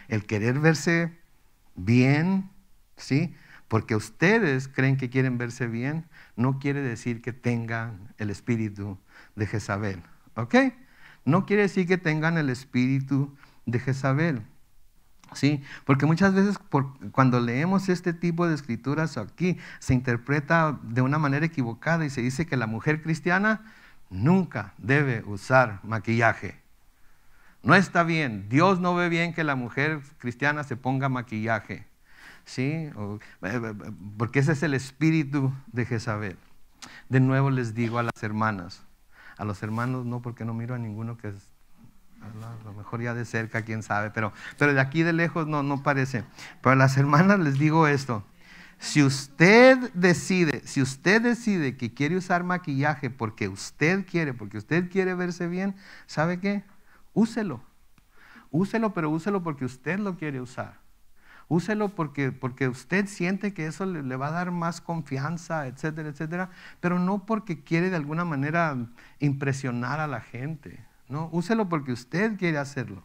el querer verse bien, ¿sí? Porque ustedes creen que quieren verse bien, no quiere decir que tengan el espíritu de Jezabel, ¿ok? No quiere decir que tengan el espíritu de Jezabel. Sí, porque muchas veces cuando leemos este tipo de escrituras aquí se interpreta de una manera equivocada y se dice que la mujer cristiana nunca debe usar maquillaje. No está bien, Dios no ve bien que la mujer cristiana se ponga maquillaje, ¿sí? Porque ese es el espíritu de Jezabel. De nuevo les digo a las hermanas, a los hermanos no, porque no miro a ninguno que es. A lo mejor ya de cerca, quién sabe, pero de aquí de lejos no parece. Pero a las hermanas les digo esto: si usted decide que quiere usar maquillaje porque usted quiere verse bien, ¿sabe qué? Úselo, pero úselo porque usted lo quiere usar. Úselo porque usted siente que eso le va a dar más confianza, etcétera, etcétera, pero no porque quiere de alguna manera impresionar a la gente. No, úselo porque usted quiere hacerlo.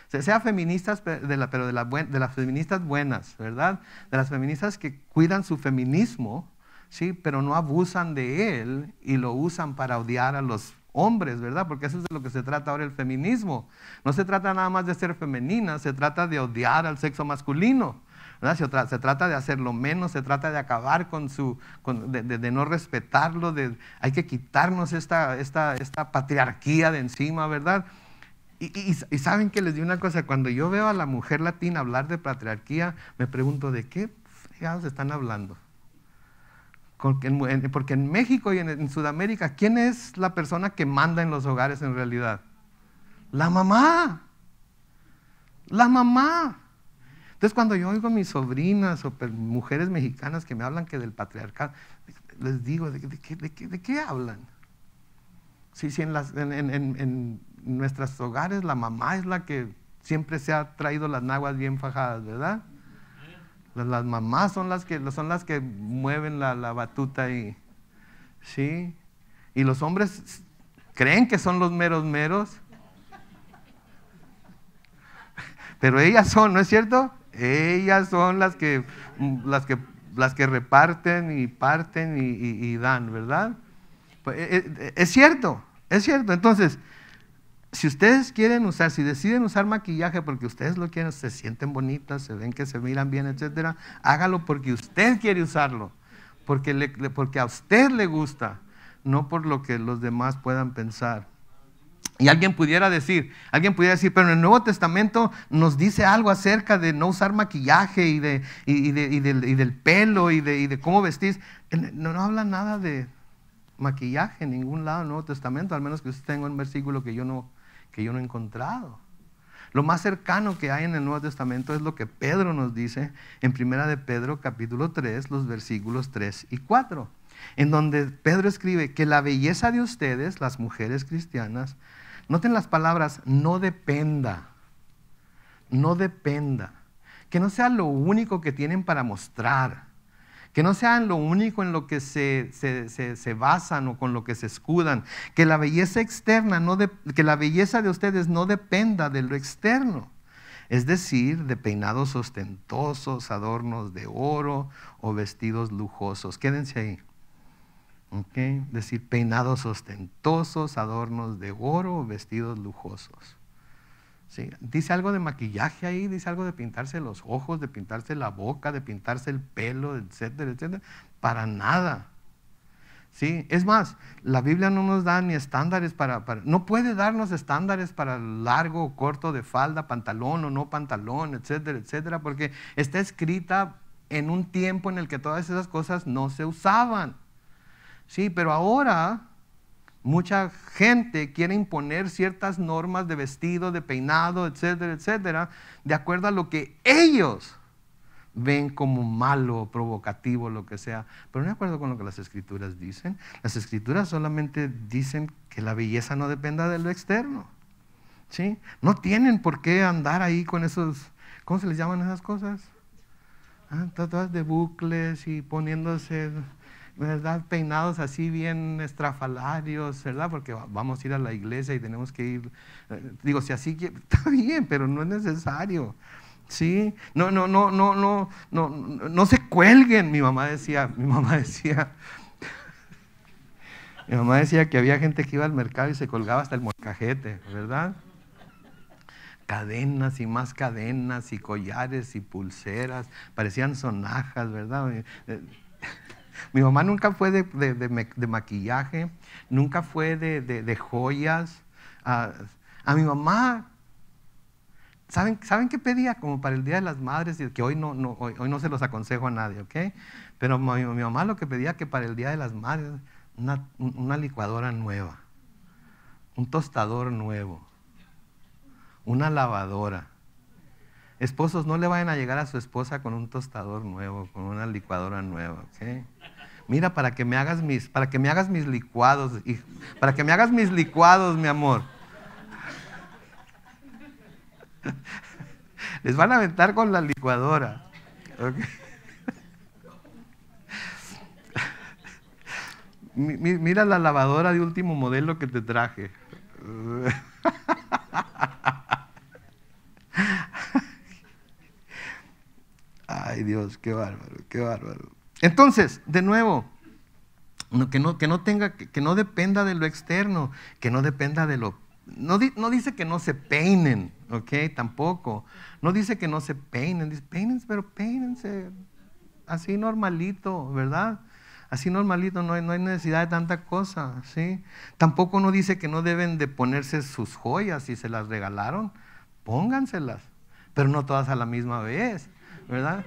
Sea feministas, pero de las feministas buenas, ¿verdad? De las feministas que cuidan su feminismo, sí, pero no abusan de él y lo usan para odiar a los hombres, ¿verdad? Porque eso es de lo que se trata ahora el feminismo. No se trata nada más de ser femenina, se trata de odiar al sexo masculino, ¿verdad? Se trata de hacerlo menos, se trata de acabar de no respetarlo, hay que quitarnos esta patriarquía de encima, ¿verdad? Y saben que les digo una cosa, cuando yo veo a la mujer latina hablar de patriarquía, me pregunto, ¿de qué fregados están hablando? Porque en México y en Sudamérica, ¿quién es la persona que manda en los hogares en realidad? La mamá. La mamá. Entonces cuando yo oigo a mis sobrinas o mujeres mexicanas que me hablan que del patriarcado, les digo, ¿de qué hablan? Si en nuestros hogares la mamá es la que siempre se ha traído las naguas bien fajadas, ¿verdad? Las mamás son las que mueven la batuta y, ¿sí? Y los hombres creen que son los meros meros, pero ellas son, ¿no es cierto? Ellas son las que reparten y parten y dan, ¿verdad? Pues, es cierto. Entonces, si ustedes quieren usar, si deciden usar maquillaje porque ustedes lo quieren, se sienten bonitas, se ven que se miran bien, etcétera, hágalo porque usted quiere usarlo, porque a usted le gusta, no por lo que los demás puedan pensar. Y alguien pudiera decir, pero en el Nuevo Testamento nos dice algo acerca de no usar maquillaje y del pelo y de cómo vestir. No habla nada de maquillaje en ningún lado del Nuevo Testamento, al menos que usted tenga un versículo que yo no he encontrado. Lo más cercano que hay en el Nuevo Testamento es lo que Pedro nos dice en Primera de Pedro capítulo 3, los versículos 3 y 4, en donde Pedro escribe que la belleza de ustedes, las mujeres cristianas, noten las palabras, no dependa, que no sea lo único que tienen para mostrar, que no sean lo único en lo que se basan o con lo que se escudan, que la belleza externa, que la belleza de ustedes no dependa de lo externo, es decir, de peinados ostentosos, adornos de oro o vestidos lujosos. Quédense ahí. Okay. Es decir, peinados ostentosos, adornos de oro o vestidos lujosos. ¿Sí? Dice algo de maquillaje ahí, dice algo de pintarse los ojos, de pintarse la boca, de pintarse el pelo, etcétera, etcétera. Para nada. ¿Sí? Es más, la Biblia no nos da ni estándares no puede darnos estándares para largo o corto de falda, pantalón o no pantalón, etcétera, etcétera, porque está escrita en un tiempo en el que todas esas cosas no se usaban. Sí, pero ahora mucha gente quiere imponer ciertas normas de vestido, de peinado, etcétera, etcétera, de acuerdo a lo que ellos ven como malo, provocativo, lo que sea, pero no de acuerdo con lo que las Escrituras dicen. Las Escrituras solamente dicen que la belleza no dependa de lo externo, ¿sí? No tienen por qué andar ahí con esos, ¿cómo se les llaman esas cosas? Todas de bucles y poniéndose, ¿verdad? Peinados así bien estrafalarios, ¿verdad? Porque vamos a ir a la iglesia y tenemos que ir. Digo, si así está bien, pero no es necesario. ¿Sí? No se cuelguen. Mi mamá decía que había gente que iba al mercado y se colgaba hasta el molcajete, ¿verdad? Cadenas y más cadenas y collares y pulseras, parecían sonajas, ¿verdad? Mi mamá nunca fue de maquillaje, nunca fue de joyas. A mi mamá, ¿saben qué pedía? Como para el Día de las Madres, y que hoy no se los aconsejo a nadie, ¿ok? Pero mi mamá lo que pedía que para el Día de las Madres, una licuadora nueva, un tostador nuevo, una lavadora. Esposos, no le vayan a llegar a su esposa con un tostador nuevo, con una licuadora nueva, ¿ok? Mira, para que me hagas mis licuados, para que me hagas mis licuados, mi amor. Les van a aventar con la licuadora, ¿ok? Mira la lavadora de último modelo que te traje. Ay, Dios, qué bárbaro, qué bárbaro. Entonces, de nuevo, Que no dependa de lo externo, que no dependa de lo... No dice que no se peinen, ¿ok? Tampoco. No dice que no se peinen, dice peínense, pero peínense así normalito, ¿verdad? Así normalito, no hay necesidad de tanta cosa, ¿sí? Tampoco no dice que no deben de ponerse sus joyas si se las regalaron, pónganselas, pero no todas a la misma vez, ¿verdad?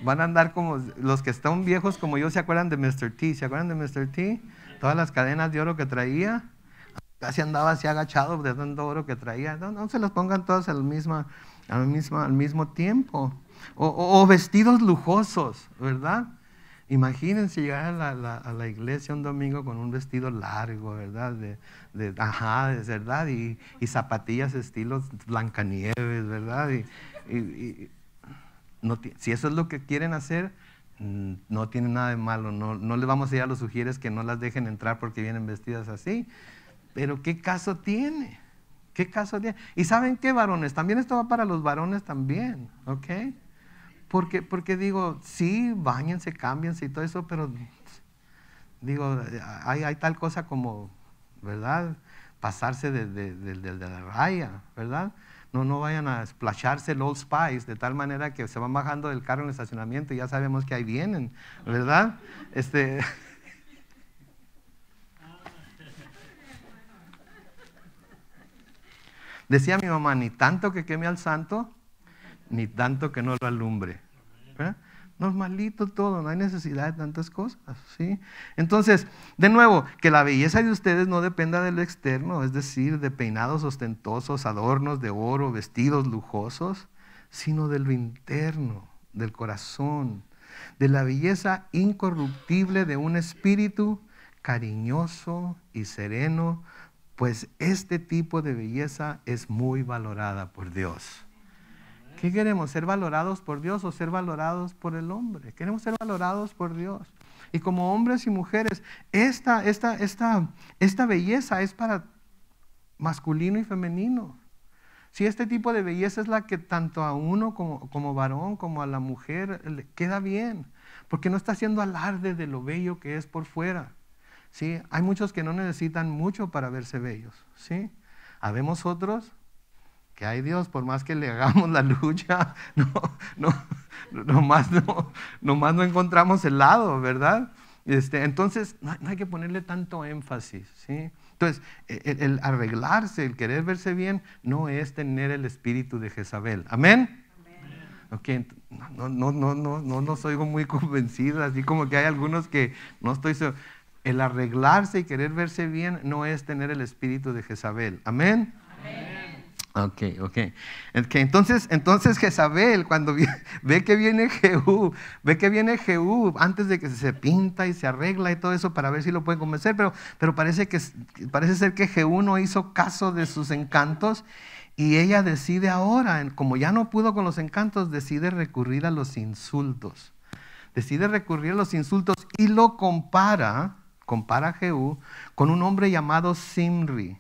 Van a andar como los que están viejos como yo, ¿se acuerdan de Mr. T? ¿Se acuerdan de Mr. T? Todas las cadenas de oro que traía, casi andaba así agachado de tanto oro que traía. No se las pongan todas al mismo tiempo. O vestidos lujosos, ¿verdad? Imagínense llegar a la iglesia un domingo con un vestido largo, ¿verdad? ¿Verdad? Y zapatillas estilo Blancanieves, ¿verdad? Si eso es lo que quieren hacer, no tiene nada de malo. No le vamos a ir a los sugieres que no las dejen entrar porque vienen vestidas así. Pero ¿qué caso tiene? ¿Qué caso tiene? Y ¿saben qué, varones? También esto va para los varones también, ¿ok? Porque digo, sí, báñense, cámbiense y todo eso, pero digo, hay tal cosa como, ¿verdad? Pasarse de la raya, ¿verdad? No vayan a splasharse el Old Spice de tal manera que se van bajando del carro en el estacionamiento y ya sabemos que ahí vienen, ¿verdad? Decía mi mamá, ni tanto que queme al santo, ni tanto que no lo alumbre. ¿Eh? Normalito todo, no hay necesidad de tantas cosas, ¿sí? Entonces, de nuevo, que la belleza de ustedes no dependa de lo externo, es decir, de peinados ostentosos, adornos de oro, vestidos lujosos, sino de lo interno, del corazón, de la belleza incorruptible de un espíritu cariñoso y sereno, pues este tipo de belleza es muy valorada por Dios. ¿Qué queremos? ¿Ser valorados por Dios o ser valorados por el hombre? Queremos ser valorados por Dios. Y como hombres y mujeres, esta belleza es para masculino y femenino. Si este tipo de belleza es la que tanto a uno como varón, como a la mujer, le queda bien. Porque no está haciendo alarde de lo bello que es por fuera. ¿Sí? Hay muchos que no necesitan mucho para verse bellos. ¿Sí? Habemos otros que hay Dios, por más que le hagamos la lucha, nomás no encontramos el lado, ¿verdad? Entonces, no hay que ponerle tanto énfasis, ¿sí? Entonces, el arreglarse, el querer verse bien, no es tener el espíritu de Jezabel. ¿Amén? Okay, no soy muy convencido, así como que hay algunos que no estoy seguro. El arreglarse y querer verse bien no es tener el espíritu de Jezabel. ¿Amén? Ok. Entonces Jezabel, cuando ve que viene Jehú, antes de que se pinta y se arregla y todo eso para ver si lo pueden convencer, pero parece ser que Jehú no hizo caso de sus encantos y ella decide ahora, como ya no pudo con los encantos, decide recurrir a los insultos. Y lo compara a Jehú con un hombre llamado Zimri,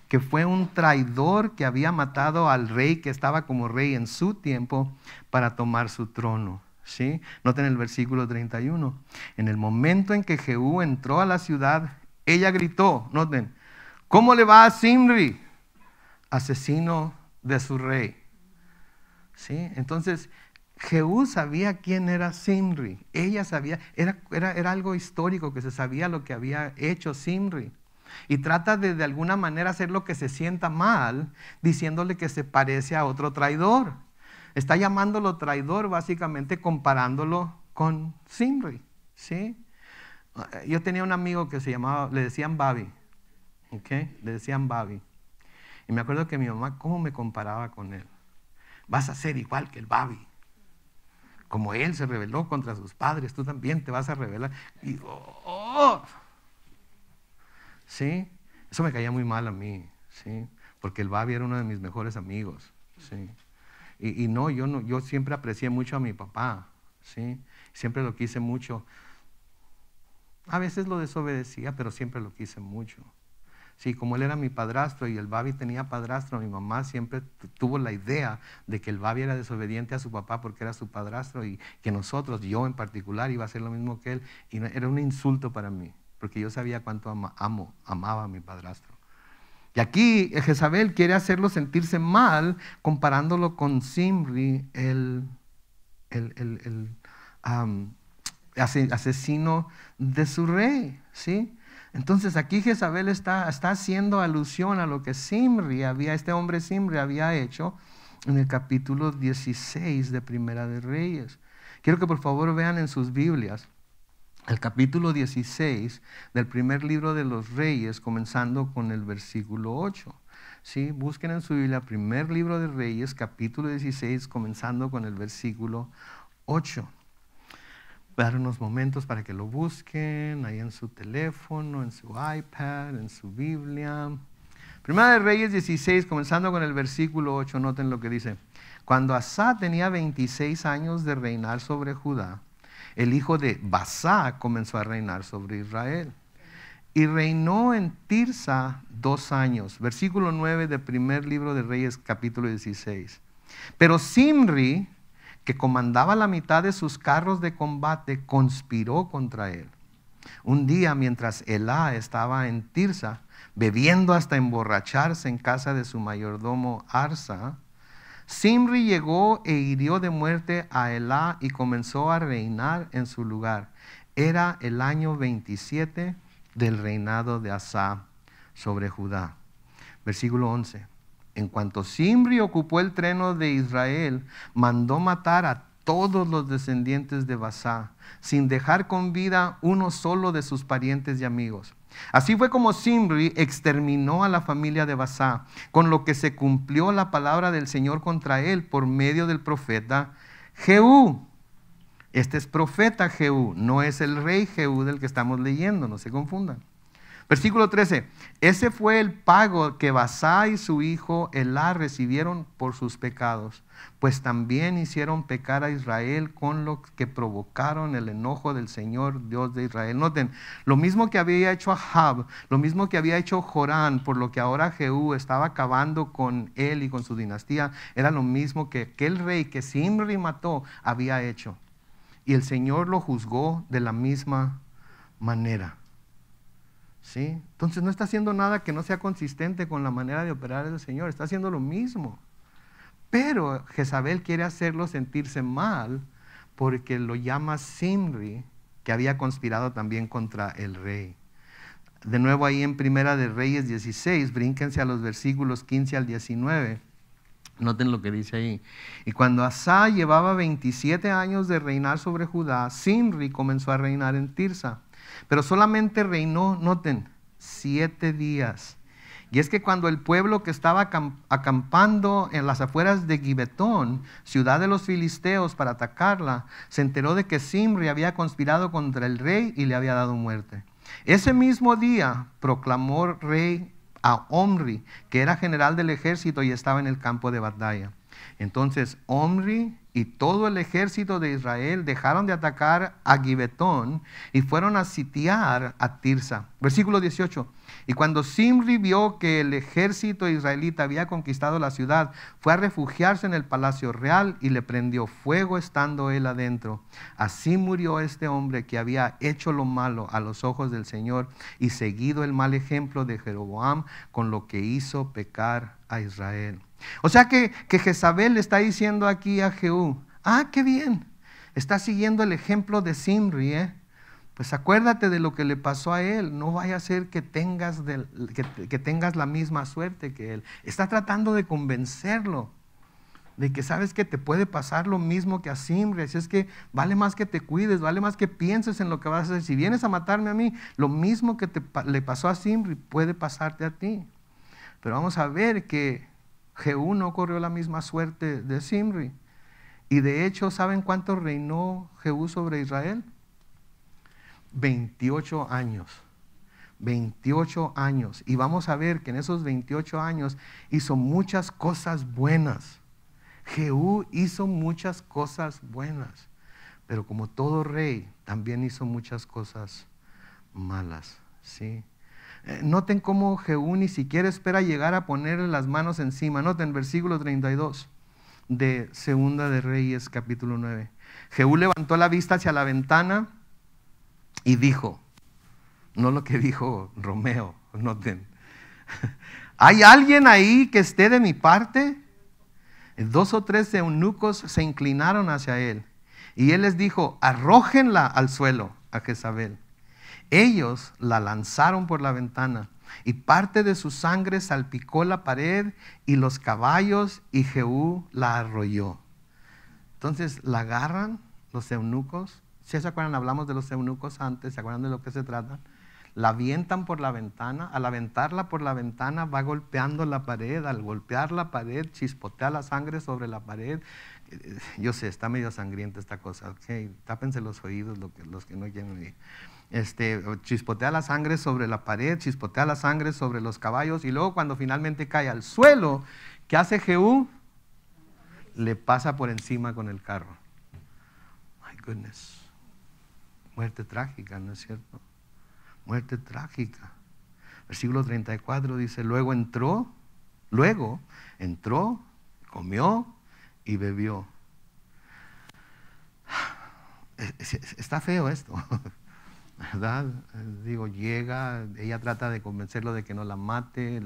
que fue un traidor que había matado al rey que estaba como rey en su tiempo para tomar su trono. ¿Sí? Noten el versículo 31. En el momento en que Jehú entró a la ciudad, ella gritó, noten, ¿cómo le va a Zimri, asesino de su rey? ¿Sí? Entonces, Jehú sabía quién era Zimri. Ella sabía, era algo histórico que se sabía lo que había hecho Zimri. Y trata de alguna manera hacer lo que se sienta mal, diciéndole que se parece a otro traidor. Está llamándolo traidor, básicamente comparándolo con Zimri, ¿sí? Yo tenía un amigo que le decían Babi, ¿ok? Le decían Babi. Y me acuerdo que mi mamá, ¿cómo me comparaba con él? Vas a ser igual que el Babi. Como él se rebeló contra sus padres, tú también te vas a rebelar. Y ¿sí? Eso me caía muy mal a mí, ¿sí? Porque el Babi era uno de mis mejores amigos, ¿sí? Yo siempre aprecié mucho a mi papá, ¿sí? Siempre lo quise mucho. A veces lo desobedecía, pero siempre lo quise mucho, Sí, como él era mi padrastro y el Babi tenía padrastro, mi mamá siempre tuvo la idea de que el Babi era desobediente a su papá porque era su padrastro y que nosotros, yo en particular, iba a hacer lo mismo que él. Y era un insulto para mí, porque yo sabía cuánto amaba a mi padrastro. Y aquí Jezabel quiere hacerlo sentirse mal comparándolo con Zimri, el asesino de su rey, ¿sí? Entonces aquí Jezabel está haciendo alusión a lo que este hombre Zimri había hecho en el capítulo 16 de Primera de Reyes. Quiero que por favor vean en sus Biblias el capítulo 16 del primer libro de los Reyes, comenzando con el versículo 8. ¿Sí? Busquen en su Biblia, primer libro de Reyes, capítulo 16, comenzando con el versículo 8. Voy a dar unos momentos para que lo busquen ahí en su teléfono, en su iPad, en su Biblia. Primera de Reyes 16, comenzando con el versículo 8, noten lo que dice. Cuando Asa tenía 26 años de reinar sobre Judá, el hijo de Basá comenzó a reinar sobre Israel. Y reinó en Tirsa 2 años. Versículo 9 del primer libro de Reyes, capítulo 16. Pero Zimri, que comandaba la mitad de sus carros de combate, conspiró contra él. Un día, mientras Elá estaba en Tirsa, bebiendo hasta emborracharse en casa de su mayordomo Arsa, Zimri llegó e hirió de muerte a Elá y comenzó a reinar en su lugar. Era el año 27 del reinado de Asa sobre Judá. Versículo 11. En cuanto Zimri ocupó el trono de Israel, mandó matar a todos los descendientes de Basá, sin dejar con vida uno solo de sus parientes y amigos. Así fue como Zimri exterminó a la familia de Basá, con lo que se cumplió la palabra del Señor contra él por medio del profeta Jehú. Este es profeta Jehú, no es el rey Jehú del que estamos leyendo, no se confundan. Versículo 13, ese fue el pago que Basá y su hijo Elá recibieron por sus pecados, pues también hicieron pecar a Israel con lo que provocaron el enojo del Señor Dios de Israel. Noten, lo mismo que había hecho Ahab, lo mismo que había hecho Jorán, por lo que ahora Jehú estaba acabando con él y con su dinastía, era lo mismo que aquel rey que Zimri mató había hecho. Y el Señor lo juzgó de la misma manera. ¿Sí? Entonces no está haciendo nada que no sea consistente con la manera de operar del Señor, está haciendo lo mismo. Pero Jezabel quiere hacerlo sentirse mal porque lo llama Zimri, que había conspirado también contra el rey. De nuevo ahí en Primera de Reyes 16, brínquense a los versículos 15 al 19. Noten lo que dice ahí. Y cuando Asa llevaba 27 años de reinar sobre Judá, Zimri comenzó a reinar en Tirsa. Pero solamente reinó, noten, 7 días. Y es que cuando el pueblo que estaba acampando en las afueras de Gibetón, ciudad de los filisteos, para atacarla, se enteró de que Zimri había conspirado contra el rey y le había dado muerte. Ese mismo día proclamó rey a Omri, que era general del ejército y estaba en el campo de batalla. Entonces Omri y todo el ejército de Israel dejaron de atacar a Gibetón y fueron a sitiar a Tirsa. Versículo 18. Y cuando Zimri vio que el ejército israelita había conquistado la ciudad, fue a refugiarse en el palacio real y le prendió fuego estando él adentro. Así murió este hombre que había hecho lo malo a los ojos del Señor y seguido el mal ejemplo de Jeroboam, con lo que hizo pecar a Israel. O sea que Jezabel le está diciendo aquí a Jehú, qué bien, está siguiendo el ejemplo de Zimri, Pues acuérdate de lo que le pasó a él, no vaya a ser que tengas la misma suerte que él. Está tratando de convencerlo de que sabes que te puede pasar lo mismo que a Zimri, así es que vale más que te cuides, vale más que pienses en lo que vas a hacer. Si vienes a matarme a mí, lo mismo que le pasó a Zimri puede pasarte a ti. Pero vamos a ver que Jehú no corrió la misma suerte de Zimri. Y de hecho, ¿saben cuánto reinó Jehú sobre Israel? 28 años. 28 años. Y vamos a ver que en esos 28 años hizo muchas cosas buenas. Jehú hizo muchas cosas buenas. Pero como todo rey, también hizo muchas cosas malas. ¿Sí? Noten cómo Jehú ni siquiera espera llegar a ponerle las manos encima. Noten versículo 32 de Segunda de Reyes, capítulo 9. Jehú levantó la vista hacia la ventana y dijo, no lo que dijo Romeo, noten, ¿hay alguien ahí que esté de mi parte? 2 o 3 eunucos se inclinaron hacia él y él les dijo, arrójenla al suelo a Jezabel. Ellos la lanzaron por la ventana y parte de su sangre salpicó la pared y los caballos y Jehú la arrolló. Entonces la agarran los eunucos. ¿Sí se acuerdan? Hablamos de los eunucos antes. ¿Se acuerdan de lo que se trata? La avientan por la ventana. Al aventarla por la ventana va golpeando la pared. Al golpear la pared chispotea la sangre sobre la pared. Yo sé, está medio sangrienta esta cosa. Okay, tápense los oídos los que no quieren oír. Chispotea la sangre sobre la pared, chispotea la sangre sobre los caballos y luego cuando finalmente cae al suelo, ¿qué hace Jehú? Le pasa por encima con el carro. My goodness. Muerte trágica, ¿no es cierto? Muerte trágica. Versículo 34 dice, luego entró, comió y bebió. Está feo esto. ¿Verdad? Digo, llega, ella trata de convencerlo de que no la mate,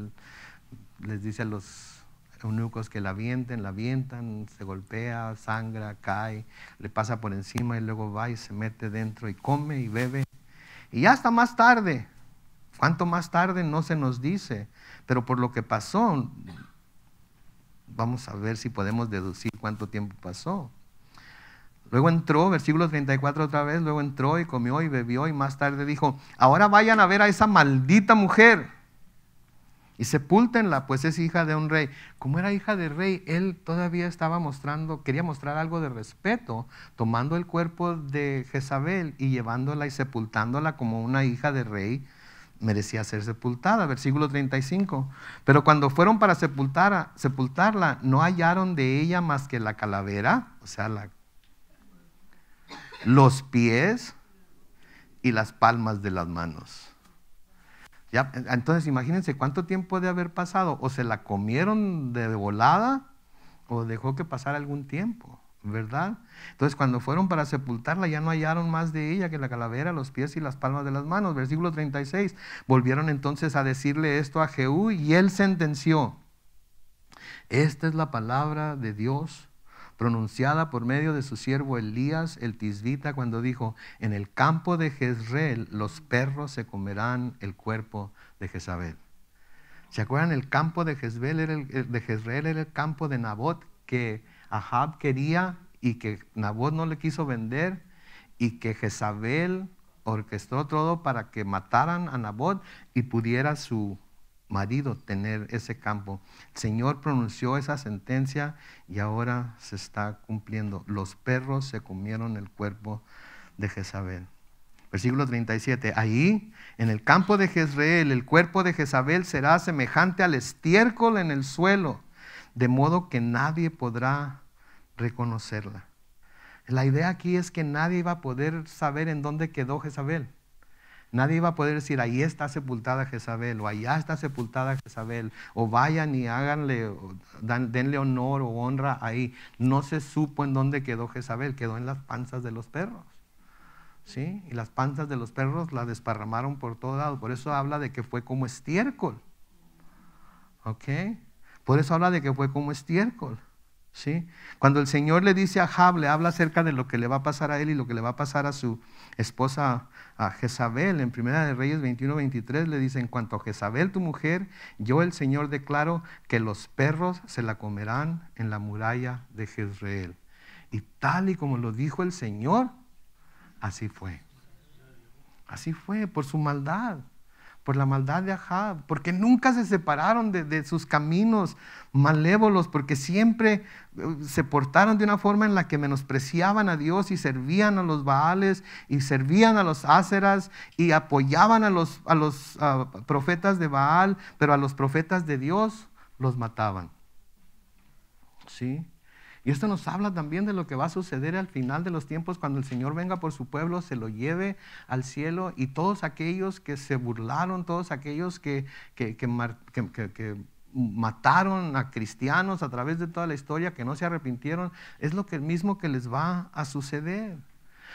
les dice a los eunucos que la avientan, se golpea, sangra, cae, le pasa por encima y luego va y se mete dentro y come y bebe. Y ya hasta más tarde, ¿cuánto más tarde? No se nos dice, pero por lo que pasó, vamos a ver si podemos deducir cuánto tiempo pasó. Luego entró, versículo 34 otra vez, luego entró y comió y bebió y más tarde dijo, ahora vayan a ver a esa maldita mujer y sepúltenla, pues es hija de un rey. Como era hija de rey, él todavía quería mostrar algo de respeto, tomando el cuerpo de Jezabel y llevándola y sepultándola como una hija de rey, merecía ser sepultada. Versículo 35, pero cuando fueron para sepultarla, no hallaron de ella más que la calavera, o sea, los pies y las palmas de las manos. Ya, entonces imagínense cuánto tiempo de haber pasado. O se la comieron de volada o dejó que pasara algún tiempo, ¿verdad? Entonces cuando fueron para sepultarla ya no hallaron más de ella que la calavera, los pies y las palmas de las manos. Versículo 36, volvieron entonces a decirle esto a Jehú y él sentenció, esta es la palabra de Dios pronunciada por medio de su siervo Elías el tisbita cuando dijo, en el campo de Jezreel los perros se comerán el cuerpo de Jezabel. ¿Se acuerdan? El campo de Jezreel era el campo de Nabot que Ahab quería y que Nabot no le quiso vender y que Jezabel orquestó todo para que mataran a Nabot y pudiera su marido tener ese campo. El Señor pronunció esa sentencia y ahora se está cumpliendo. Los perros se comieron el cuerpo de Jezabel. Versículo 37. Ahí, en el campo de Jezreel, el cuerpo de Jezabel será semejante al estiércol en el suelo, de modo que nadie podrá reconocerla. La idea aquí es que nadie iba a poder saber en dónde quedó Jezabel. Nadie iba a poder decir, ahí está sepultada Jezabel, o allá está sepultada Jezabel, o vayan y háganle, denle honor o honra ahí. No se supo en dónde quedó Jezabel, quedó en las panzas de los perros. ¿Sí? Y las panzas de los perros la desparramaron por todo lado. Por eso habla de que fue como estiércol. ¿Ok? Por eso habla de que fue como estiércol. ¿Sí? Cuando el Señor le dice a Ahab, le habla acerca de lo que le va a pasar a él y lo que le va a pasar a su esposa a Jezabel. En Primera de Reyes 21-23 le dice, en cuanto a Jezabel tu mujer, yo el Señor declaro que los perros se la comerán en la muralla de Jezreel. Y tal y como lo dijo el Señor, así fue. Así fue, por su maldad, por la maldad de Ahab, porque nunca se separaron de sus caminos malévolos, porque siempre se portaron de una forma en la que menospreciaban a Dios y servían a los Baales y servían a los Áseras y apoyaban a los profetas de Baal, pero a los profetas de Dios los mataban. ¿Sí? Y esto nos habla también de lo que va a suceder al final de los tiempos, cuando el Señor venga por su pueblo, se lo lleve al cielo, y todos aquellos que se burlaron, todos aquellos que mataron a cristianos a través de toda la historia, que no se arrepintieron, es lo mismo que les va a suceder.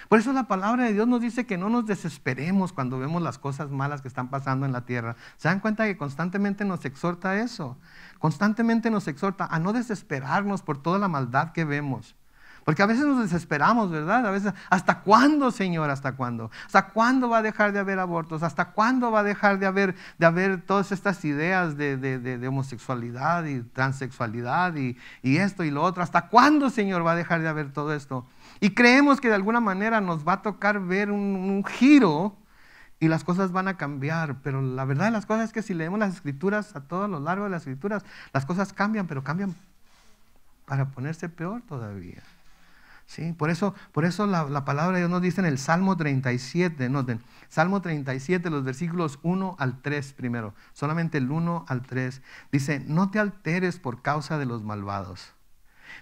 Por eso la palabra de Dios nos dice que no nos desesperemos cuando vemos las cosas malas que están pasando en la tierra. ¿Se dan cuenta que constantemente nos exhorta a eso? Constantemente nos exhorta a no desesperarnos por toda la maldad que vemos. Porque a veces nos desesperamos, ¿verdad? A veces, ¿hasta cuándo, Señor? ¿Hasta cuándo? ¿Hasta cuándo va a dejar de haber abortos? ¿Hasta cuándo va a dejar de haber todas estas ideas de homosexualidad y transexualidad y esto y lo otro? ¿Hasta cuándo, Señor, va a dejar de haber todo esto? Y creemos que de alguna manera nos va a tocar ver un giro y las cosas van a cambiar. Pero la verdad de las cosas es que si leemos las Escrituras a todo lo largo de las Escrituras, las cosas cambian, pero cambian para ponerse peor todavía. ¿Sí? Por eso la palabra de Dios nos dice en el Salmo 37, noten, Salmo 37, los versículos 1 al 3 primero, solamente el 1 al 3, dice: no te alteres por causa de los malvados,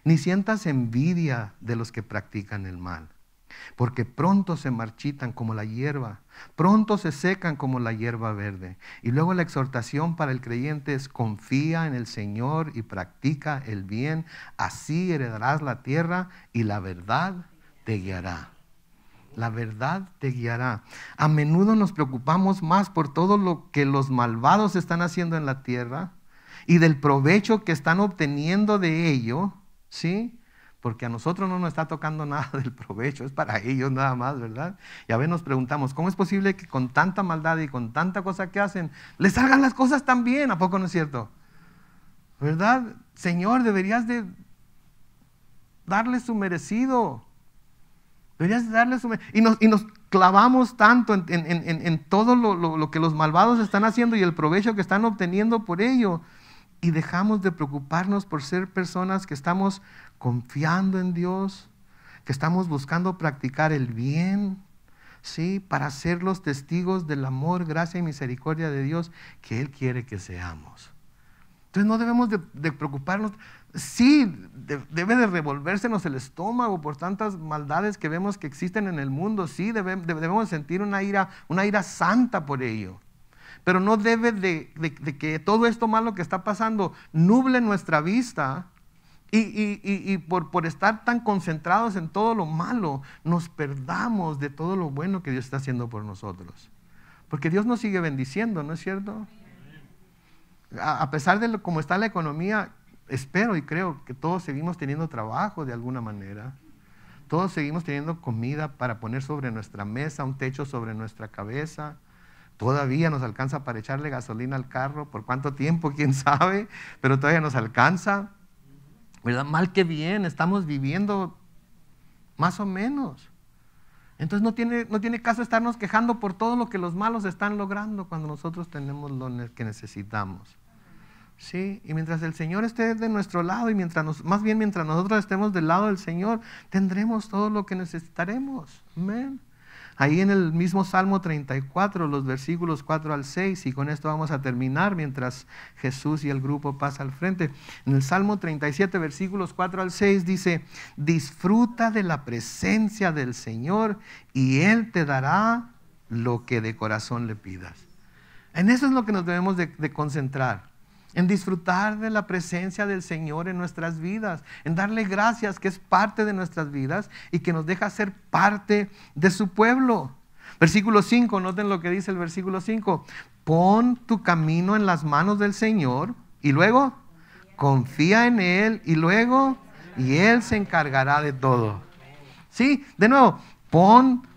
ni sientas envidia de los que practican el mal, porque pronto se marchitan como la hierba, pronto se secan como la hierba verde. Y luego la exhortación para el creyente es: confía en el Señor y practica el bien, así heredarás la tierra y la verdad te guiará. La verdad te guiará. A menudo nos preocupamos más por todo lo que los malvados están haciendo en la tierra y del provecho que están obteniendo de ello, ¿sí? Porque a nosotros no nos está tocando nada del provecho, es para ellos nada más, ¿verdad? Y a veces nos preguntamos, ¿cómo es posible que con tanta maldad y con tanta cosa que hacen, les salgan las cosas tan bien? ¿A poco no es cierto? ¿Verdad? Señor, deberías de darle su merecido. Deberías de darle su merecido. Y nos clavamos tanto en todo lo que los malvados están haciendo y el provecho que están obteniendo por ello. Y dejamos de preocuparnos por ser personas que estamos confiando en Dios, que estamos buscando practicar el bien, ¿sí? Para ser los testigos del amor, gracia y misericordia de Dios que Él quiere que seamos. Entonces no debemos de preocuparnos. Sí, debe de revolvérsenos el estómago por tantas maldades que vemos que existen en el mundo. Sí, debemos sentir una ira santa por ello. Pero no debe de que todo esto malo que está pasando nuble nuestra vista y por estar tan concentrados en todo lo malo, nos perdamos de todo lo bueno que Dios está haciendo por nosotros. Porque Dios nos sigue bendiciendo, ¿no es cierto? A pesar de cómo está la economía, espero y creo que todos seguimos teniendo trabajo de alguna manera. Todos seguimos teniendo comida para poner sobre nuestra mesa, un techo sobre nuestra cabeza. Todavía nos alcanza para echarle gasolina al carro. ¿Por cuánto tiempo? ¿Quién sabe? Pero todavía nos alcanza. ¿Verdad? Mal que bien, estamos viviendo más o menos. Entonces no tiene caso estarnos quejando por todo lo que los malos están logrando cuando nosotros tenemos lo que necesitamos. ¿Sí? Y mientras el Señor esté de nuestro lado y mientras nosotros estemos del lado del Señor, tendremos todo lo que necesitaremos. Amén. Ahí en el mismo Salmo 34, los versículos 4 al 6, y con esto vamos a terminar mientras Jesús y el grupo pasa al frente. En el Salmo 37, versículos 4 al 6 dice: disfruta de la presencia del Señor y Él te dará lo que de corazón le pidas. En eso es lo que nos debemos de concentrar. En disfrutar de la presencia del Señor en nuestras vidas, en darle gracias que es parte de nuestras vidas y que nos deja ser parte de su pueblo. Versículo 5, noten lo que dice el versículo 5. Pon tu camino en las manos del Señor y luego confía en Él y luego y Él se encargará de todo. Sí, de nuevo, pon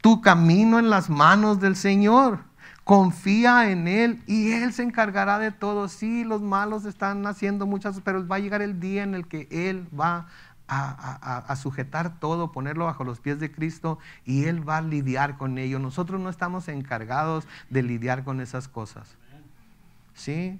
tu camino en las manos del Señor. Confía en Él y Él se encargará de todo. Sí, los malos están haciendo muchas, pero va a llegar el día en el que Él va a sujetar todo, ponerlo bajo los pies de Cristo y Él va a lidiar con ello. Nosotros no estamos encargados de lidiar con esas cosas. ¿Sí?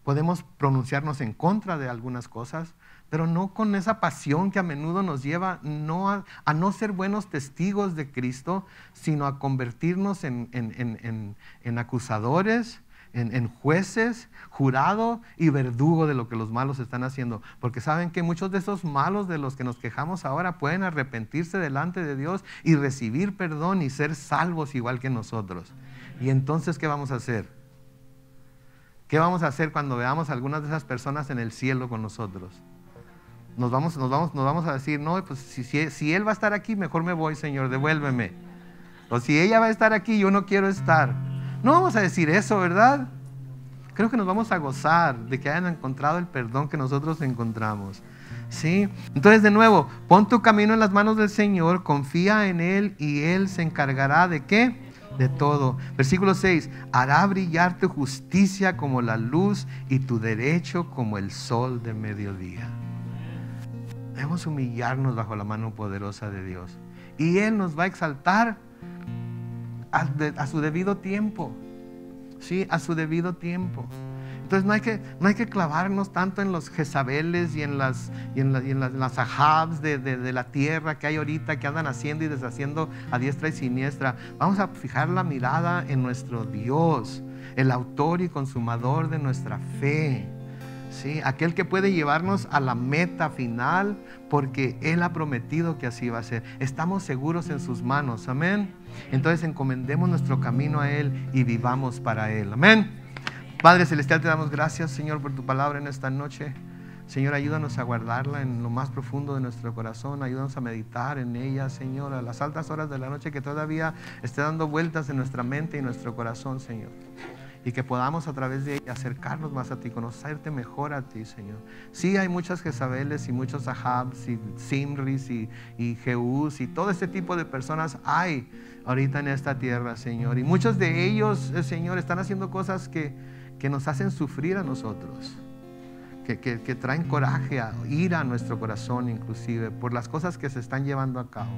Podemos pronunciarnos en contra de algunas cosas, pero no con esa pasión que a menudo nos lleva a no ser buenos testigos de Cristo, sino a convertirnos en acusadores, en jueces, jurado y verdugo de lo que los malos están haciendo. Porque saben que muchos de esos malos de los que nos quejamos ahora pueden arrepentirse delante de Dios y recibir perdón y ser salvos igual que nosotros. Y entonces, ¿qué vamos a hacer? ¿Qué vamos a hacer cuando veamos a algunas de esas personas en el cielo con nosotros? Nos vamos a decir, no, pues si Él va a estar aquí, mejor me voy, Señor, devuélveme. O si ella va a estar aquí, yo no quiero estar. No vamos a decir eso, ¿verdad? Creo que nos vamos a gozar de que hayan encontrado el perdón que nosotros encontramos. ¿Sí? Entonces, de nuevo, pon tu camino en las manos del Señor, confía en Él y Él se encargará ¿de qué? De todo. Versículo 6, hará brillar tu justicia como la luz y tu derecho como el sol de mediodía. Debemos humillarnos bajo la mano poderosa de Dios y Él nos va a exaltar a su debido tiempo. Sí, a su debido tiempo. Entonces no hay que clavarnos tanto en los Jezabeles y en las Ahabs de la tierra que hay ahorita, que andan haciendo y deshaciendo a diestra y siniestra. Vamos a fijar la mirada en nuestro Dios, el autor y consumador de nuestra fe. ¿Sí? Aquel que puede llevarnos a la meta final, porque Él ha prometido que así va a ser. Estamos seguros en sus manos, amén. Entonces encomendemos nuestro camino a Él y vivamos para Él, amén. Padre Celestial, te damos gracias, Señor, por tu palabra en esta noche. Señor, ayúdanos a guardarla en lo más profundo de nuestro corazón. Ayúdanos a meditar en ella, Señor, a las altas horas de la noche que todavía esté dando vueltas en nuestra mente y nuestro corazón, Señor. Y que podamos a través de ella acercarnos más a ti, conocerte mejor a ti, Señor. Sí, hay muchas Jezabeles y muchos Ahabs y Simris y Jehús y todo este tipo de personas hay ahorita en esta tierra, Señor. Y muchos de ellos, Señor, están haciendo cosas que nos hacen sufrir a nosotros. Que traen coraje, ira a nuestro corazón inclusive por las cosas que se están llevando a cabo.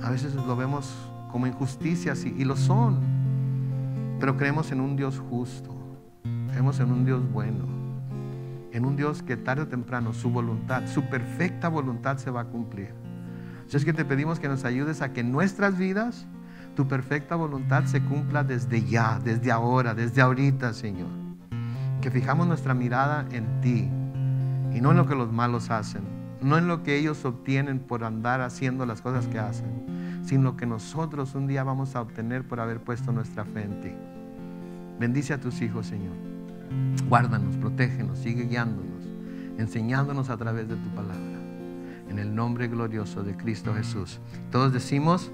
A veces lo vemos como injusticias y lo son. Pero creemos en un Dios justo, creemos en un Dios bueno, en un Dios que tarde o temprano su voluntad, su perfecta voluntad se va a cumplir. Así es que te pedimos que nos ayudes a que en nuestras vidas tu perfecta voluntad se cumpla desde ya, desde ahora, desde ahorita, Señor. Que fijamos nuestra mirada en ti y no en lo que los malos hacen, no en lo que ellos obtienen por andar haciendo las cosas que hacen, sino que nosotros un día vamos a obtener por haber puesto nuestra fe en ti. Bendice a tus hijos, Señor. Guárdanos, protégenos, sigue guiándonos, enseñándonos a través de tu palabra. En el nombre glorioso de Cristo Jesús. Todos decimos...